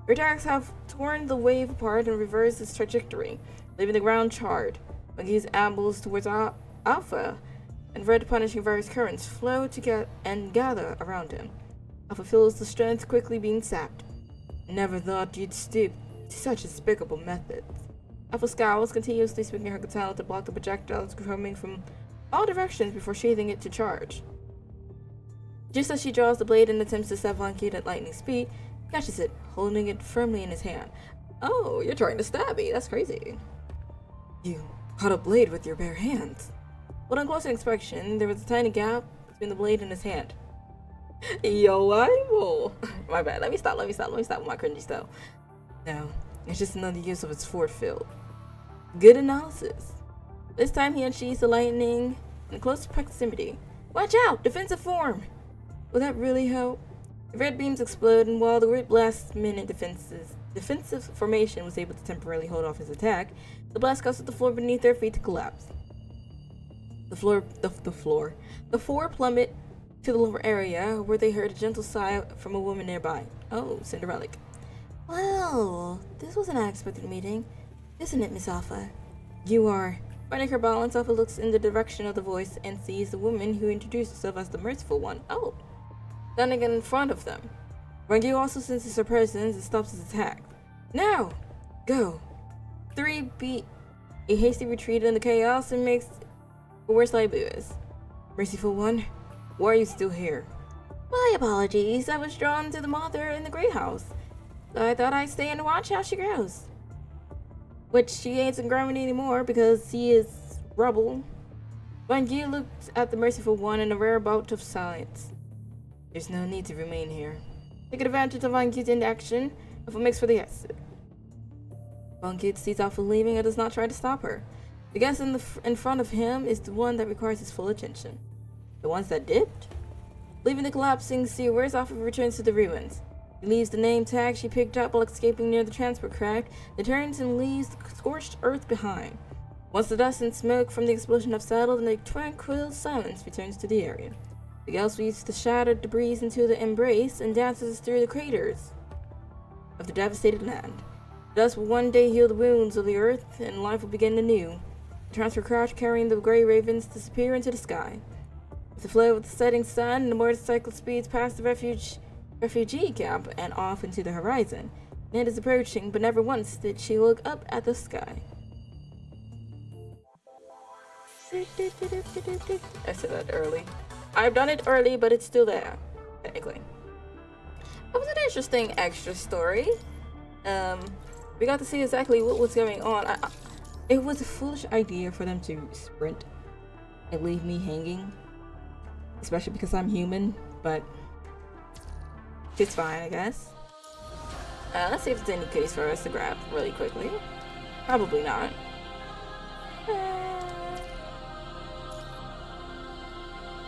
Her attacks have torn the wave apart and reversed its trajectory, leaving the ground charred. Von Guild ambles towards Alpha, and red punishing virus currents flow to and gather around him. Alpha feels the strength quickly being sapped. Never thought you'd stoop to such despicable methods. Alpha scowls, continuously swinging her katana to block the projectiles coming from all directions before sheathing it to charge. Just as she draws the blade and attempts to stab Von Guild at lightning speed, he catches it, holding it firmly in his hand. Oh, you're trying to stab me. That's crazy. You caught a blade with your bare hands. But on closer inspection, there was a tiny gap between the blade and his hand. Yo, I will. My bad. Let me stop with my cringy stuff. No, it's just another use of its force field. Good analysis. This time he unsheathes the lightning in close proximity. Watch out! Defensive form! Will that really help? The red beams explode, and while the group last-minute defensive formation was able to temporarily hold off his attack, the blast caused the floor beneath their feet to collapse. The four plummet to the lower area, where they heard a gentle sigh from a woman nearby. Oh, Cinderella. Well, this was an unexpected meeting, isn't it, Miss Alpha? You are. Finding her balance, Alpha looks in the direction of the voice and sees the woman who introduced herself as the Merciful One. Oh, standing in front of them. Von Guild also senses her presence and stops his attack. Now, go. 3 beat a hasty retreat in the chaos and makes worse Libus. Merciful One, why are you still here? My apologies. I was drawn to the mother in the Great House. So I thought I'd stay and watch how she grows. Which she ain't growing anymore because she is rubble. Von Guild looked at the Merciful One in a rare bout of silence. There's no need to remain here. Taking advantage of Von Guild's inaction, Alpha makes for the exit. Von Guild sees Alpha leaving and does not try to stop her. The guest in front of him is the one that requires his full attention. The ones that dipped? Leaving the collapsing sewers, Alpha returns to the ruins. He leaves the name tag she picked up while escaping near the transport craft, then turns and leaves the scorched earth behind. Once the dust and smoke from the explosion have settled and a tranquil silence returns to the area, the gal sweeps the shattered debris into the embrace and dances through the craters of the devastated land. Dust will one day heal the wounds of the earth, and life will begin anew. The transport craft carrying the gray ravens disappear into the sky. With the flow of the setting sun, the motorcycle speeds past the refugee camp and off into the horizon. Ned is approaching, but never once did she look up at the sky. I said that early. I've done it early, but it's still there, technically. That was an interesting extra story. We got to see exactly what was going on. It was a foolish idea for them to sprint and leave me hanging, especially because I'm human, but it's fine, I guess. Let's see if there's any goodies for us to grab really quickly. Probably not.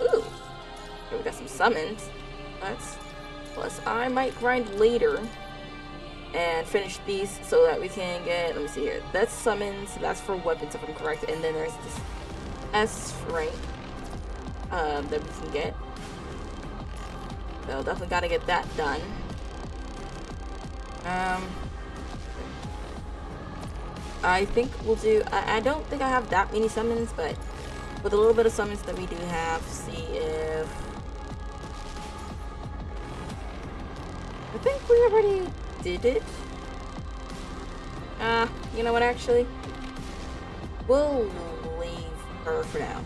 Ooh. We got some summons. Plus I might grind later and finish these so that we can get, let me see here. That's summons, that's for weapons if I'm correct. And then there's this S rank that we can get. So definitely gotta get that done. I think we'll do, I don't think I have that many summons, but with a little bit of summons that we do have, see if... I think we already did it. You know what, actually? We'll leave her for now.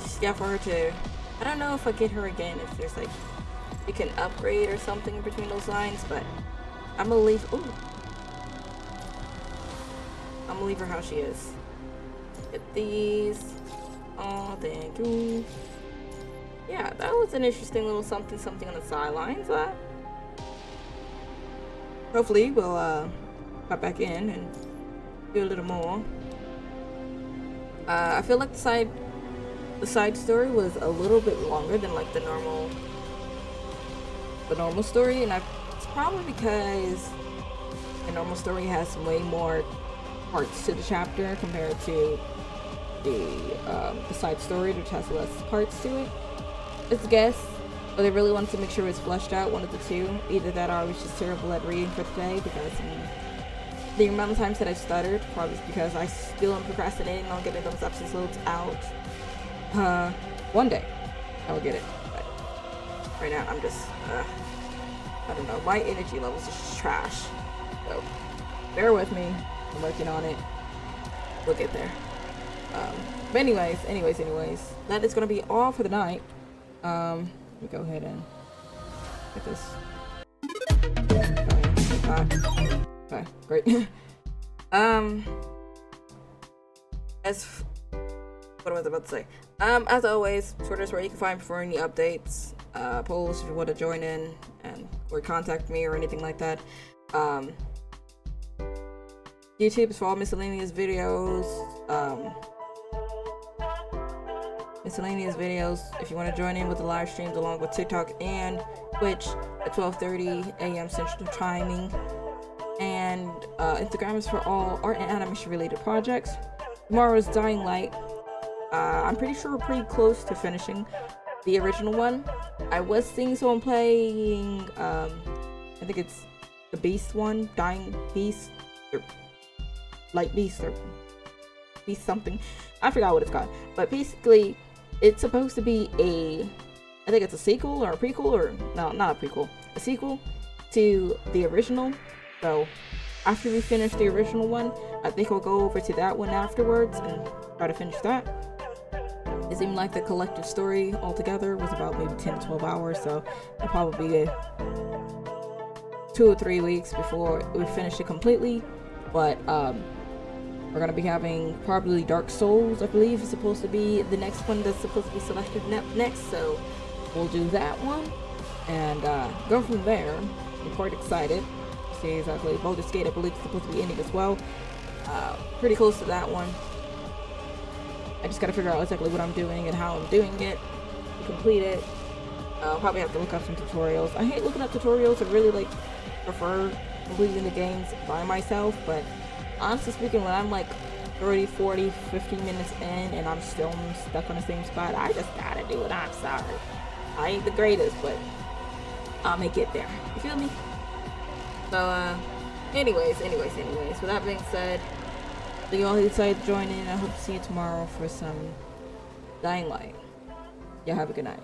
Just for her to... I don't know if I get her again, if there's like... we can upgrade or something between those lines, but... I'm gonna leave... Ooh. I'm gonna leave her how she is. Get these. Oh, thank you. Yeah, that was an interesting little something on the sidelines. Hopefully we'll pop back in and do a little more. I feel like the side story was a little bit longer than like the normal story, and it's probably because the normal story has way more parts to the chapter compared to the side story, which has less parts to it. It's a guess, but they really wanted to make sure it's fleshed out, one of the two. Either that or I was just terrible at reading for today, because the amount of times that I stuttered probably because I still am procrastinating on getting those episodes out. One day I will get it, but right now I'm just, I don't know, my energy levels are just trash. So, bear with me, I'm working on it. We'll get there. But anyways, that is gonna be all for the night. Let me go ahead and get this. Okay, great. What was I about to say? As always, Twitter's where you can find for any updates, polls if you want to join in or contact me or anything like that. YouTube is for all miscellaneous videos. If you want to join in with the live streams along with TikTok and Twitch at 12:30 a.m. Central Timing. And Instagram is for all art and animation related projects. Tomorrow's Dying Light. I'm pretty sure we're pretty close to finishing the original one. I was seeing someone playing, I think it's the Beast one, Dying Beast, or Light Beast, or Beast something. I forgot what it's called. But basically, it's supposed to be I think it's a sequel or a prequel, or no, not a prequel, a sequel to the original. So after we finish the original one, I think we'll go over to that one afterwards and try to finish that. It seemed like the collective story altogether was about maybe 10 to 12 hours, so it'll probably be 2 or 3 weeks before we finish it completely. But we're gonna be having probably Dark Souls, I believe, is supposed to be the next one that's supposed to be selected next. So we'll do that one and go from there. I'm quite excited to see exactly. Baldur's Gate, I believe, is supposed to be ending as well. Pretty close to that one. I just gotta figure out exactly what I'm doing and how I'm doing it to complete it. I'll probably have to look up some tutorials. I hate looking up tutorials. I really prefer completing the games by myself, but honestly speaking, when I'm like 30, 40, 50 minutes in and I'm still stuck on the same spot, I just gotta do it. I'm sorry. I ain't the greatest, but I'll make it there. You feel me? So, anyways, with that being said, thank you all who decided to join in. I hope to see you tomorrow for some Dying Light. Y'all have a good night.